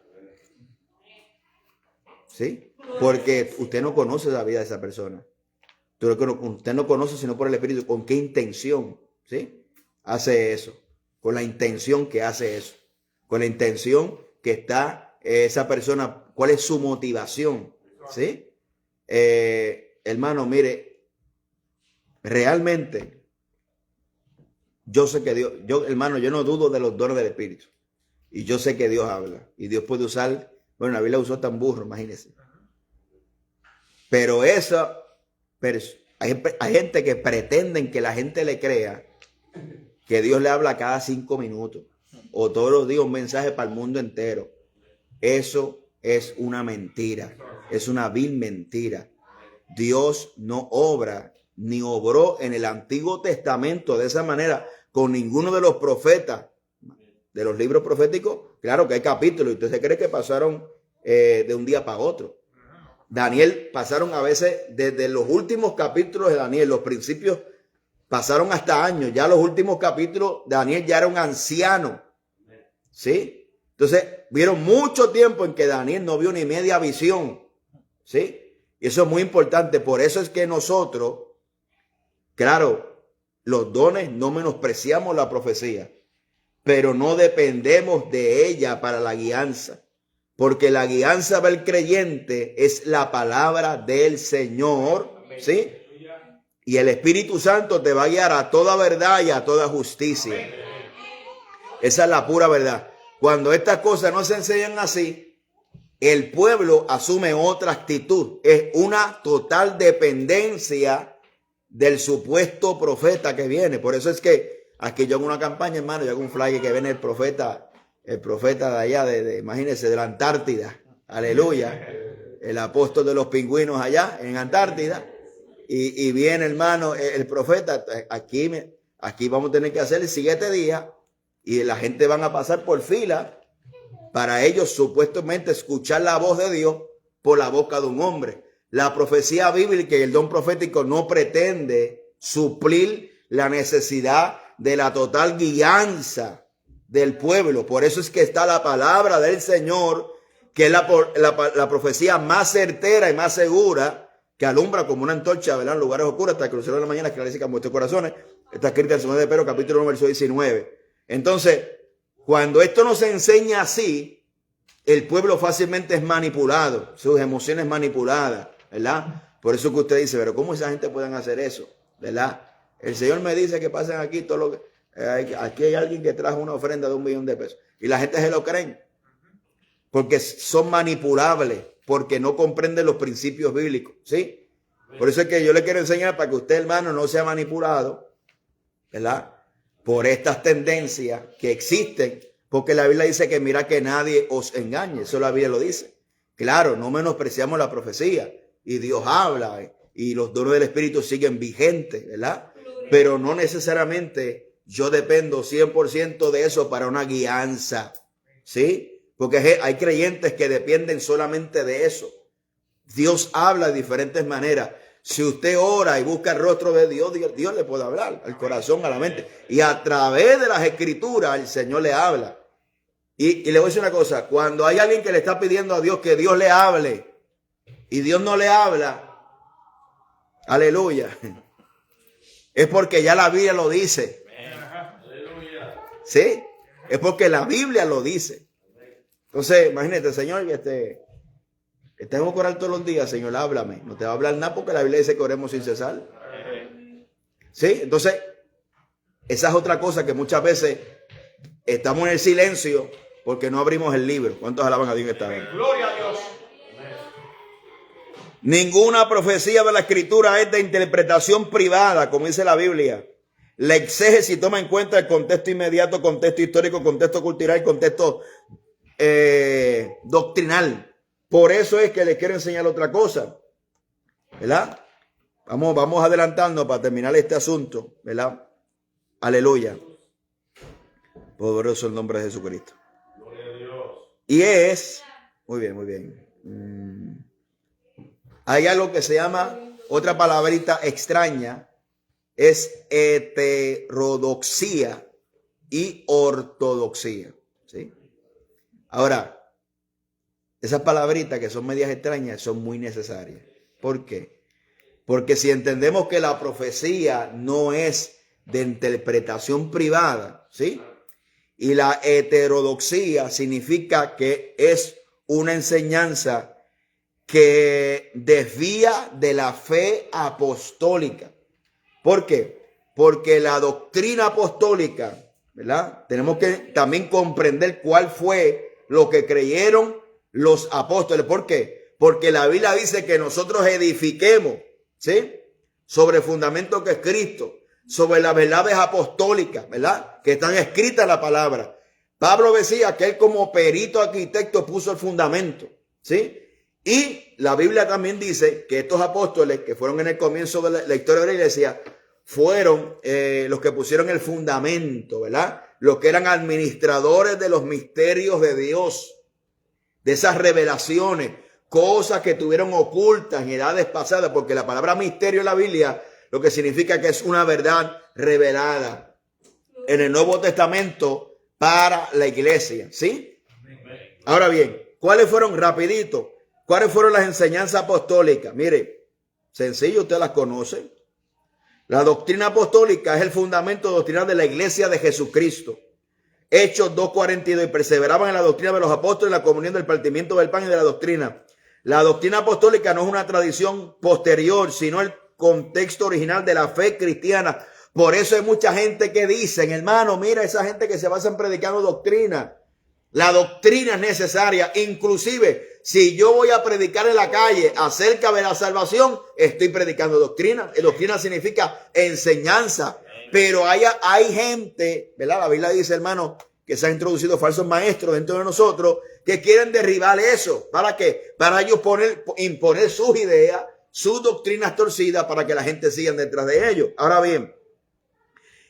¿Sí? Porque usted no conoce la vida de esa persona. Usted no conoce sino por el Espíritu con qué intención, ¿sí? Hace eso. Con la intención que hace eso. Con la intención que está esa persona. ¿Cuál es su motivación? ¿Sí? Hermano, mire. Realmente. Yo sé que Dios. Hermano, yo no dudo de los dones del Espíritu. Y yo sé que Dios habla. Y Dios puede usar. Bueno, la Biblia usó tan burro, imagínense. Pero eso. Hay gente que pretenden que la gente le crea que Dios le habla cada 5 minutos o todos los días un mensaje para el mundo entero. Eso es una mentira, es una vil mentira. Dios no obra ni obró en el Antiguo Testamento de esa manera con ninguno de los profetas de los libros proféticos. Claro que hay capítulos y usted se cree que pasaron de un día para otro. Daniel pasaron a veces desde los últimos capítulos de Daniel, los principios pasaron hasta años. Ya los últimos capítulos, Daniel ya era un anciano. ¿Sí? Entonces, vieron mucho tiempo en que Daniel no vio ni media visión. ¿Sí? Y eso es muy importante. Por eso es que nosotros, claro, los dones, no menospreciamos la profecía, pero no dependemos de ella para la guianza, porque la guianza del creyente es la palabra del Señor, ¿sí? Y el Espíritu Santo te va a guiar a toda verdad y a toda justicia. Esa es la pura verdad. Cuando estas cosas no se enseñan así, el pueblo asume otra actitud. Es una total dependencia del supuesto profeta que viene. Por eso es que aquí yo hago una campaña, hermano, yo hago un flyer que viene el profeta de allá, imagínense, de la Antártida. Aleluya. El apóstol de los pingüinos allá en Antártida. Y viene, hermano, el profeta. Aquí vamos a tener que hacer el siguiente día. Y la gente van a pasar por fila para ellos supuestamente escuchar la voz de Dios por la boca de un hombre. La profecía bíblica y el don profético no pretende suplir la necesidad de la total guianza del pueblo. Por eso es que está la palabra del Señor, que es la profecía más certera y más segura, que alumbra como una antorcha, ¿verdad?, en lugares oscuros hasta que el lucero de la mañana esclarece con vuestros corazones. Está escrita en 2 de Pedro, capítulo 1, verso 19. Entonces, cuando esto no se enseña así, el pueblo fácilmente es manipulado, sus emociones manipuladas, ¿verdad? Por eso que usted dice, pero ¿cómo esa gente pueden hacer eso? ¿Verdad? El Señor me dice que pasen aquí todo lo que... aquí hay alguien que trajo una ofrenda de $1.000.000 y la gente se lo creen. Porque son manipulables, porque no comprenden los principios bíblicos, ¿sí? Por eso es que yo le quiero enseñar para que usted, hermano, no sea manipulado, ¿verdad?, por estas tendencias que existen, porque la Biblia dice que mira que nadie os engañe, eso la Biblia lo dice. Claro, no menospreciamos la profecía y Dios habla y los dones del Espíritu siguen vigentes, ¿verdad? Pero no necesariamente yo dependo 100% de eso para una guianza, ¿sí? Porque hay creyentes que dependen solamente de eso. Dios habla de diferentes maneras. Si usted ora y busca el rostro de Dios, Dios le puede hablar al corazón, a la mente. Y a través de las escrituras el Señor le habla. Y le voy a decir una cosa. Cuando hay alguien que le está pidiendo a Dios que Dios le hable y Dios no le habla, aleluya, es porque ya la Biblia lo dice. ¿Sí? Es porque la Biblia lo dice. Entonces, imagínate, Señor, tengo que orar todos los días, Señor, háblame. No te va a hablar nada porque la Biblia dice que oremos sin cesar. ¿Sí? Entonces, esa es otra cosa que muchas veces estamos en el silencio porque no abrimos el libro. ¿Cuántos alaban a Dios esta vez? Gloria a Dios. Ninguna profecía de la Escritura es de interpretación privada, como dice la Biblia. La exégesis toma en cuenta el contexto inmediato, contexto histórico, contexto cultural, contexto doctrinal. Por eso es que les quiero enseñar otra cosa, ¿verdad? Vamos adelantando para terminar este asunto, ¿verdad? Aleluya. Poderoso el nombre de Jesucristo. Gloria a Dios. Y es, muy bien, muy bien. Hay algo que se llama, otra palabrita extraña, es heterodoxia y ortodoxia, ¿sí? Ahora, esas palabritas que son medias extrañas son muy necesarias. ¿Por qué? Porque si entendemos que la profecía no es de interpretación privada, ¿sí? Y la heterodoxia significa que es una enseñanza que desvía de la fe apostólica. ¿Por qué? Porque la doctrina apostólica, ¿verdad? Tenemos que también comprender cuál fue lo que creyeron los apóstoles. ¿Por qué? Porque la Biblia dice que nosotros edifiquemos, ¿sí?, sobre el fundamento que es Cristo, sobre las verdades apostólicas, ¿verdad?, que están escritas en la palabra. Pablo decía que él como perito arquitecto puso el fundamento, ¿sí? Y la Biblia también dice que estos apóstoles que fueron en el comienzo de la historia de la iglesia fueron los que pusieron el fundamento, ¿verdad? Los que eran administradores de los misterios de Dios, de esas revelaciones, cosas que tuvieron ocultas en edades pasadas, porque la palabra misterio en la Biblia lo que significa que es una verdad revelada en el Nuevo Testamento para la iglesia, ¿sí? Ahora bien, ¿cuáles fueron, rapidito, cuáles fueron las enseñanzas apostólicas? Mire, sencillo, usted las conoce. La doctrina apostólica es el fundamento doctrinal de la iglesia de Jesucristo. Hechos 2:42, y perseveraban en la doctrina de los apóstoles, en la comunión del partimiento del pan y de la doctrina. La doctrina apostólica no es una tradición posterior, sino el contexto original de la fe cristiana. Por eso hay mucha gente que dicen, hermano, mira esa gente que se basa en predicando doctrina. La doctrina es necesaria. Inclusive, si yo voy a predicar en la calle acerca de la salvación, estoy predicando doctrina. Doctrina significa enseñanza. Pero hay gente, ¿verdad? La Biblia dice, hermano, que se han introducido falsos maestros dentro de nosotros que quieren derribar eso. ¿Para qué? Para ellos imponer sus ideas, sus doctrinas torcidas para que la gente siga detrás de ellos. Ahora bien,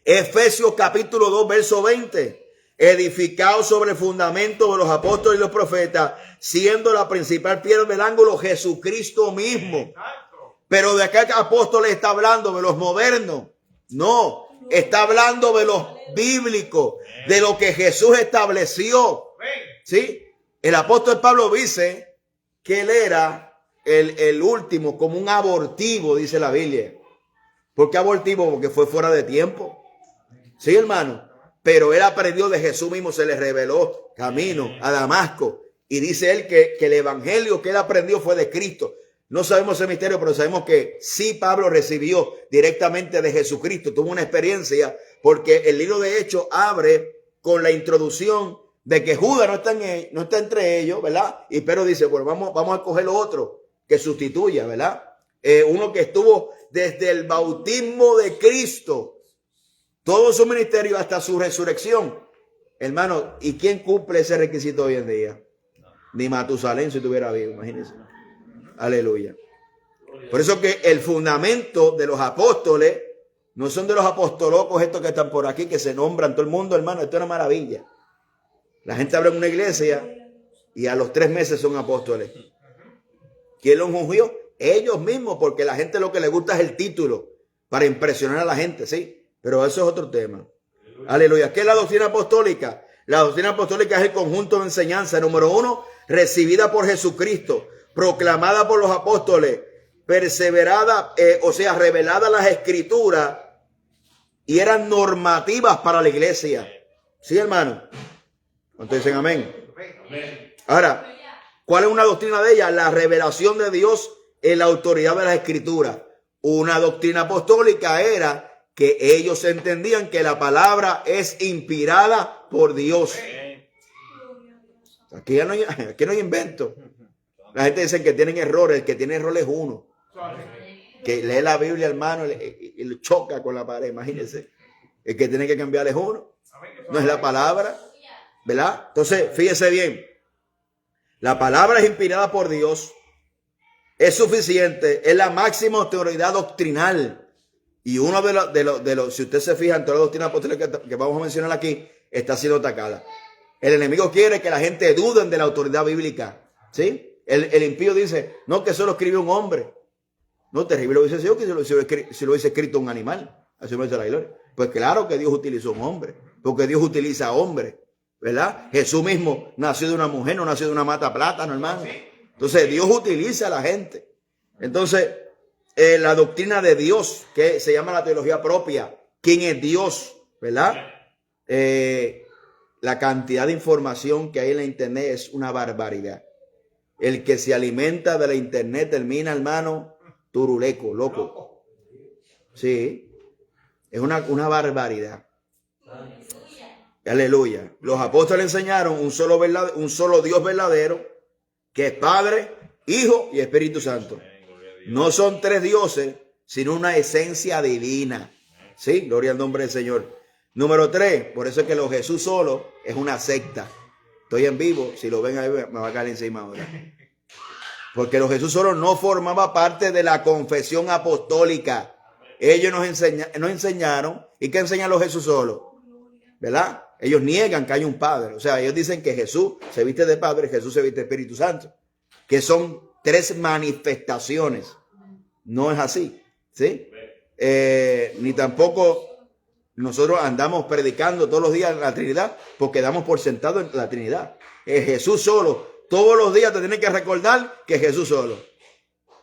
Efesios capítulo 2, verso 20. Edificado sobre el fundamento de los apóstoles y los profetas, siendo la principal piedra del ángulo Jesucristo mismo. Pero ¿de qué apóstoles está hablando? ¿De los modernos? No, está hablando de los bíblicos, de lo que Jesús estableció. ¿Sí? El apóstol Pablo dice que él era el último, como un abortivo, dice la Biblia. ¿Por qué abortivo? Porque fue fuera de tiempo. Sí, hermano. Pero él aprendió de Jesús mismo, se le reveló camino a Damasco. Y dice él que el evangelio que él aprendió fue de Cristo. No sabemos ese misterio, pero sabemos que sí Pablo recibió directamente de Jesucristo. Tuvo una experiencia porque el libro de Hechos abre con la introducción de que Judas no está entre ellos, ¿verdad? Y Pedro dice, bueno, vamos a coger lo otro que sustituya, ¿verdad? Uno que estuvo desde el bautismo de Cristo, todo su ministerio hasta su resurrección. Hermano, ¿y quién cumple ese requisito hoy en día? Ni Matusalén si estuviera vivo, imagínense. Aleluya. Por eso que el fundamento de los apóstoles no son de los apostolocos estos que están por aquí, que se nombran todo el mundo, hermano. Esto es una maravilla. La gente abre una iglesia y a los 3 meses son apóstoles. ¿Quién los ungió? Ellos mismos, porque la gente lo que le gusta es el título para impresionar a la gente, ¿sí? Pero eso es otro tema. Aleluya. ¿Qué es la doctrina apostólica? La doctrina apostólica es el conjunto de enseñanza. Número 1, recibida por Jesucristo, proclamada por los apóstoles, perseverada, revelada las escrituras y eran normativas para la iglesia. ¿Sí, hermano? ¿Cuántos dicen amén? Ahora, ¿cuál es una doctrina de ella? La revelación de Dios en la autoridad de las escrituras. Una doctrina apostólica era que ellos entendían que la palabra es inspirada por Dios. Aquí no hay invento. La gente dice que tienen errores. El que tiene errores es uno. Que lee la Biblia, hermano, y lo choca con la pared. Imagínense. El que tiene que cambiar es uno. No es la palabra. ¿Verdad? Entonces, fíjese bien. La palabra es inspirada por Dios. Es suficiente. Es la máxima autoridad doctrinal. Y uno de los, si usted se fija en toda la doctrina apostólica que vamos a mencionar aquí, está siendo atacada. El enemigo quiere que la gente duden de la autoridad bíblica. ¿Sí? El impío dice, no, que eso lo escribió un hombre. No, terrible lo dice Dios, que si lo hubiese escrito un animal. Así me dice la gloria. Pues claro que Dios utilizó un hombre. Porque Dios utiliza hombres. ¿Verdad? Jesús mismo nació de una mujer, no nació de una mata plátano, hermano. Entonces Dios utiliza a la gente. Entonces, la doctrina de Dios, que se llama la teología propia. ¿Quién es Dios? ¿Verdad? La cantidad de información que hay en la internet es una barbaridad. El que se alimenta de la internet termina, hermano, turuleco, loco. Sí. Es una barbaridad. Aleluya. Los apóstoles enseñaron un solo Dios verdadero, que es Padre, Hijo y Espíritu Santo. No son 3 dioses, sino una esencia divina. Sí, gloria al nombre del Señor. Número 3, por eso es que los Jesús solo es una secta. Estoy en vivo, si lo ven ahí me va a caer encima ahora. Porque los Jesús solo no formaba parte de la confesión apostólica. Ellos nos enseñaron. ¿Y qué enseñan los Jesús solo? ¿Verdad? Ellos niegan que hay un Padre. O sea, ellos dicen que Jesús se viste de Padre, Jesús se viste de Espíritu Santo. Que son 3 manifestaciones. No es así. ¿Sí? Ni tampoco nosotros andamos predicando todos los días la Trinidad porque damos por sentado en la Trinidad. Jesús solo. Todos los días te tienes que recordar que Jesús solo.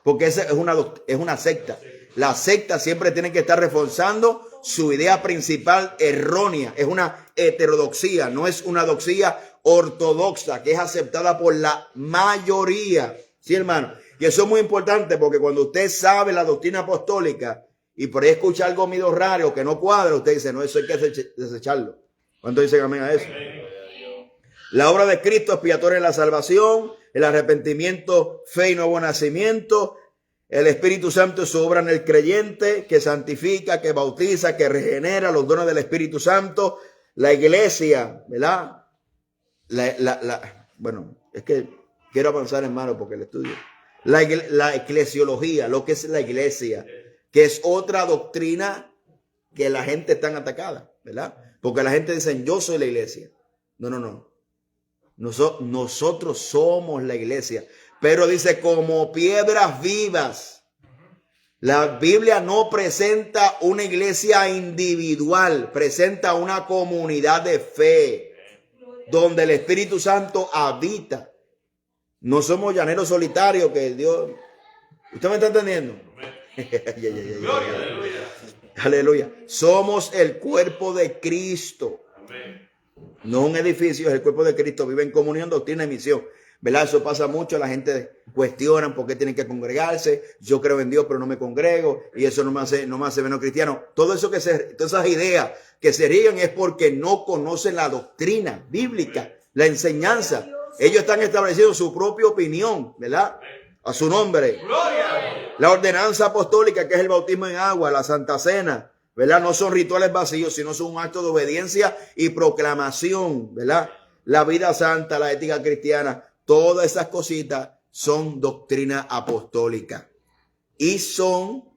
Porque esa es una secta. las sectas siempre tienen que estar reforzando su idea principal errónea. Es una heterodoxia, no es una doxía ortodoxa que es aceptada por la mayoría. Sí, hermano. Y eso es muy importante porque cuando usted sabe la doctrina apostólica y por ahí escucha algo medio raro que no cuadra, usted dice, no, eso hay que desecharlo. ¿Cuántos dicen amén a eso? La obra de Cristo expiatoria en la salvación, el arrepentimiento, fe y nuevo nacimiento. El Espíritu Santo es su obra en el creyente, que santifica, que bautiza, que regenera los dones del Espíritu Santo. La iglesia, ¿verdad? Bueno, es que quiero avanzar, hermano, porque el estudio. La eclesiología, lo que es la iglesia, que es otra doctrina que la gente está atacada, ¿verdad? Porque la gente dice, yo soy la iglesia. No. Nosotros somos la iglesia. Pero dice, como piedras vivas. La Biblia no presenta una iglesia individual, presenta una comunidad de fe donde el Espíritu Santo habita. No somos llaneros solitarios que Dios... ¿Usted me está entendiendo? Aleluya. Somos el cuerpo de Cristo. No un edificio, es el cuerpo de Cristo. Vive en comunión, doctrina y misión. ¿Verdad? Eso pasa mucho. La gente cuestiona por qué tienen que congregarse. Yo creo en Dios, pero no me congrego. Y eso no me hace menos cristiano. Todo eso todas esas ideas que se ríen es porque no conocen la doctrina bíblica, la enseñanza. Ellos están estableciendo su propia opinión, ¿verdad? A su nombre. La ordenanza apostólica, que es el bautismo en agua, la Santa Cena, ¿verdad? No son rituales vacíos, sino son un acto de obediencia y proclamación, ¿verdad? La vida santa, la ética cristiana, todas esas cositas son doctrina apostólica y son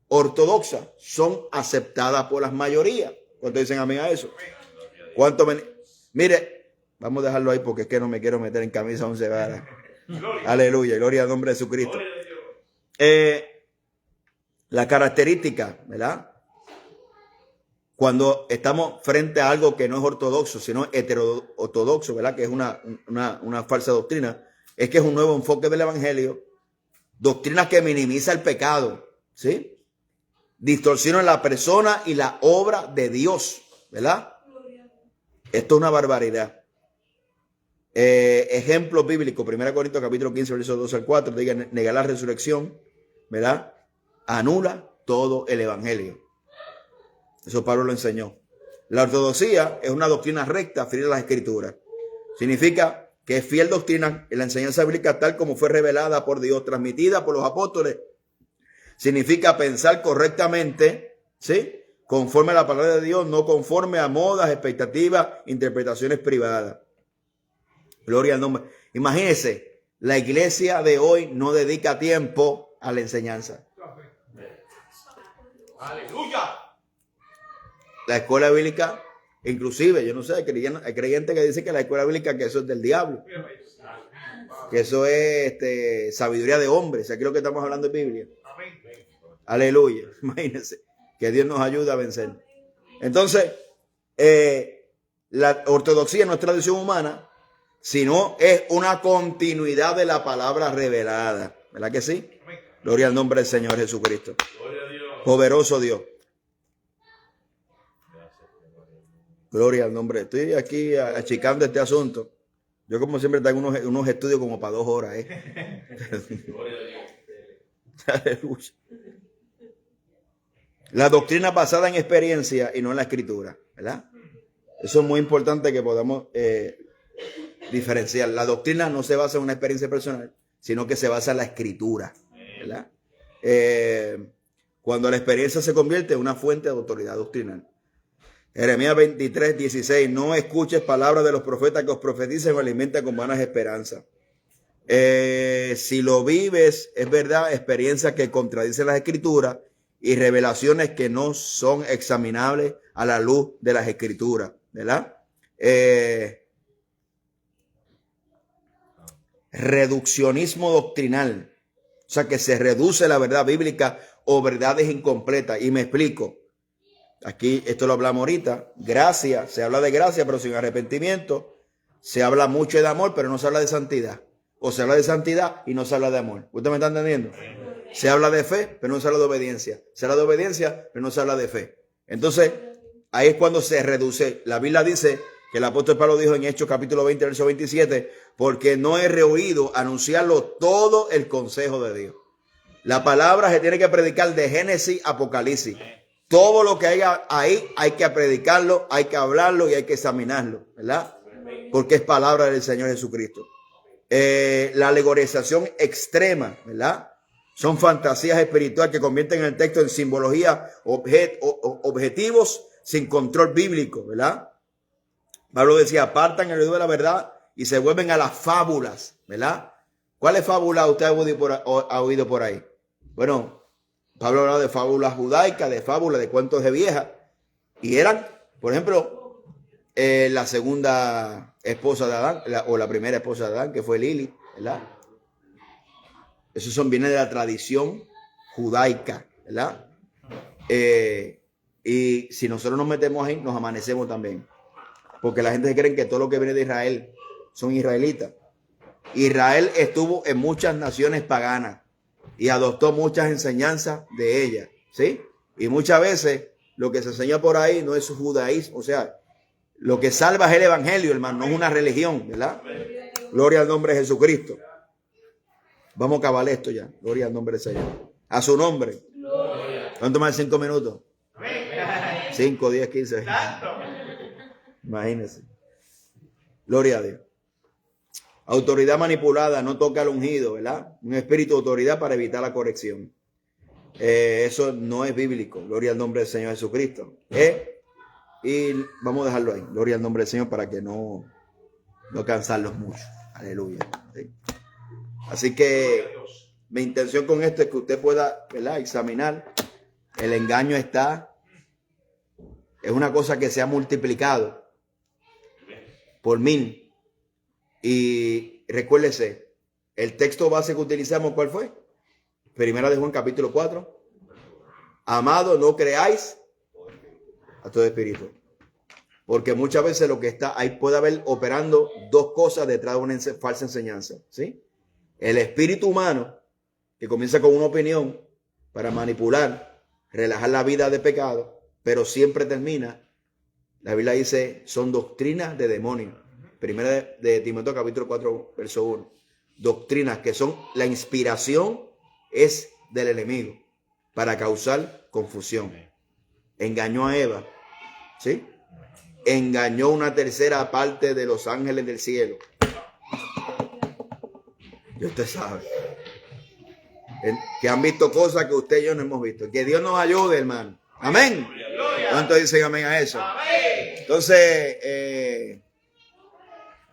ortodoxas, son aceptadas por las mayorías. ¿Cuántos dicen amén a eso? Mire, vamos a dejarlo ahí porque es que no me quiero meter en camisa 11 varas. Aleluya, gloria al nombre de Jesucristo. La característica, ¿verdad? Cuando estamos frente a algo que no es ortodoxo, sino heteroortodoxo, ¿verdad? Que es una falsa doctrina, es que es un nuevo enfoque del evangelio, doctrina que minimiza el pecado, ¿sí? Distorsiona la persona y la obra de Dios, ¿verdad? Esto es una barbaridad. Ejemplo bíblico, 1 Corintios capítulo 15, versos 2 al 4, diga, negar la resurrección, ¿verdad? Anula todo el evangelio. Eso Pablo lo enseñó. La ortodoxia es una doctrina recta, fiel a las escrituras. Significa que es fiel doctrina en la enseñanza bíblica tal como fue revelada por Dios, transmitida por los apóstoles. Significa pensar correctamente, ¿sí? Conforme a la palabra de Dios, no conforme a modas, expectativas, interpretaciones privadas. Gloria al nombre. Imagínense, la iglesia de hoy no dedica tiempo a la enseñanza. Aleluya. La escuela bíblica, inclusive, yo no sé, hay creyentes que dicen que la escuela bíblica, que eso es del diablo. Que eso es sabiduría de hombres. Aquí lo que estamos hablando es Biblia. Aleluya. Imagínense. Que Dios nos ayude a vencer. Entonces, la ortodoxia no es tradición humana, sino es una continuidad de la palabra revelada. ¿Verdad que sí? Gloria al nombre del Señor Jesucristo. Gloria a Dios. Poderoso Dios. Gloria al nombre. Estoy aquí achicando este asunto. Yo como siempre tengo unos estudios como para 2 horas. Gloria a Dios. Aleluya. La doctrina basada en experiencia y no en la escritura, ¿verdad? Eso es muy importante que podamos diferenciar. La doctrina no se basa en una experiencia personal, sino que se basa en la escritura, ¿verdad? Cuando la experiencia se convierte en una fuente de autoridad doctrinal. Jeremías 23, 16. No escuches palabras de los profetas que os profeticen o alimenten con vanas esperanzas. Si lo vives, es verdad, experiencias que contradicen las escrituras y revelaciones que no son examinables a la luz de las escrituras, ¿verdad? Reduccionismo doctrinal, o sea que se reduce la verdad bíblica o verdades incompletas. Y me explico. Aquí esto lo hablamos ahorita. Gracia, se habla de gracia pero sin arrepentimiento. Se habla mucho de amor pero no se habla de santidad. O se habla de santidad y no se habla de amor. ¿Usted me está entendiendo? Se habla de fe, pero no se habla de obediencia. Se habla de obediencia, pero no se habla de fe. Entonces, ahí es cuando se reduce. La Biblia dice que el apóstol Pablo dijo en Hechos capítulo 20, verso 27, porque no he reoído anunciarlo todo el consejo de Dios. La palabra se tiene que predicar de Génesis a Apocalipsis. Todo lo que haya ahí hay que predicarlo, hay que hablarlo y hay que examinarlo, ¿verdad? Porque es palabra del Señor Jesucristo. La alegorización extrema, ¿verdad? Son fantasías espirituales que convierten el texto en simbología, objetivos sin control bíblico, ¿verdad? Pablo decía, apartan el oído de la verdad y se vuelven a las fábulas, ¿verdad? ¿Cuáles fábulas usted ha oído por ahí? Bueno, Pablo hablaba de fábulas judaicas, de fábulas, de cuentos de viejas. Y eran, por ejemplo, la segunda esposa de Adán, o la primera esposa de Adán, que fue Lilith, ¿verdad? Eso viene de la tradición judaica, ¿verdad? Y si nosotros nos metemos ahí, nos amanecemos también. Porque la gente cree que todo lo que viene de Israel son israelitas. Israel estuvo en muchas naciones paganas y adoptó muchas enseñanzas de ellas, ¿sí? Y muchas veces lo que se enseña por ahí no es su judaísmo. O sea, lo que salva es el evangelio, hermano, no es una religión, ¿verdad? Gloria al nombre de Jesucristo. Vamos a acabar esto ya. Gloria al nombre del Señor. A su nombre. ¿Cuánto más de 5 minutos? 5, 10, 15. Imagínense. Gloria a Dios. Autoridad manipulada no toca al ungido, ¿verdad? Un espíritu de autoridad para evitar la corrección. Eso no es bíblico. Gloria al nombre del Señor Jesucristo. Y vamos a dejarlo ahí. Gloria al nombre del Señor para que no cansarlos mucho. Aleluya. ¿Sí? Así que mi intención con esto es que usted pueda, ¿verdad?, examinar. El engaño es una cosa que se ha multiplicado por 1000. Y recuérdese, el texto base que utilizamos, ¿cuál fue? Primera de Juan capítulo 4. Amado, no creáis a todo espíritu. Porque muchas veces lo que está ahí puede haber operando dos cosas detrás de una falsa enseñanza, ¿sí? El espíritu humano, que comienza con una opinión para manipular, relajar la vida de pecado, pero siempre termina, la Biblia dice, son doctrinas de demonios. Primera de Timoteo capítulo 4, verso 1. Doctrinas que son, la inspiración es del enemigo para causar confusión. Engañó a Eva, ¿sí? Engañó una tercera parte de los ángeles del cielo. Y usted sabe que han visto cosas que usted y yo no hemos visto. Que Dios nos ayude, hermano. Amén. ¿Cuántos dicen amén a eso? Entonces,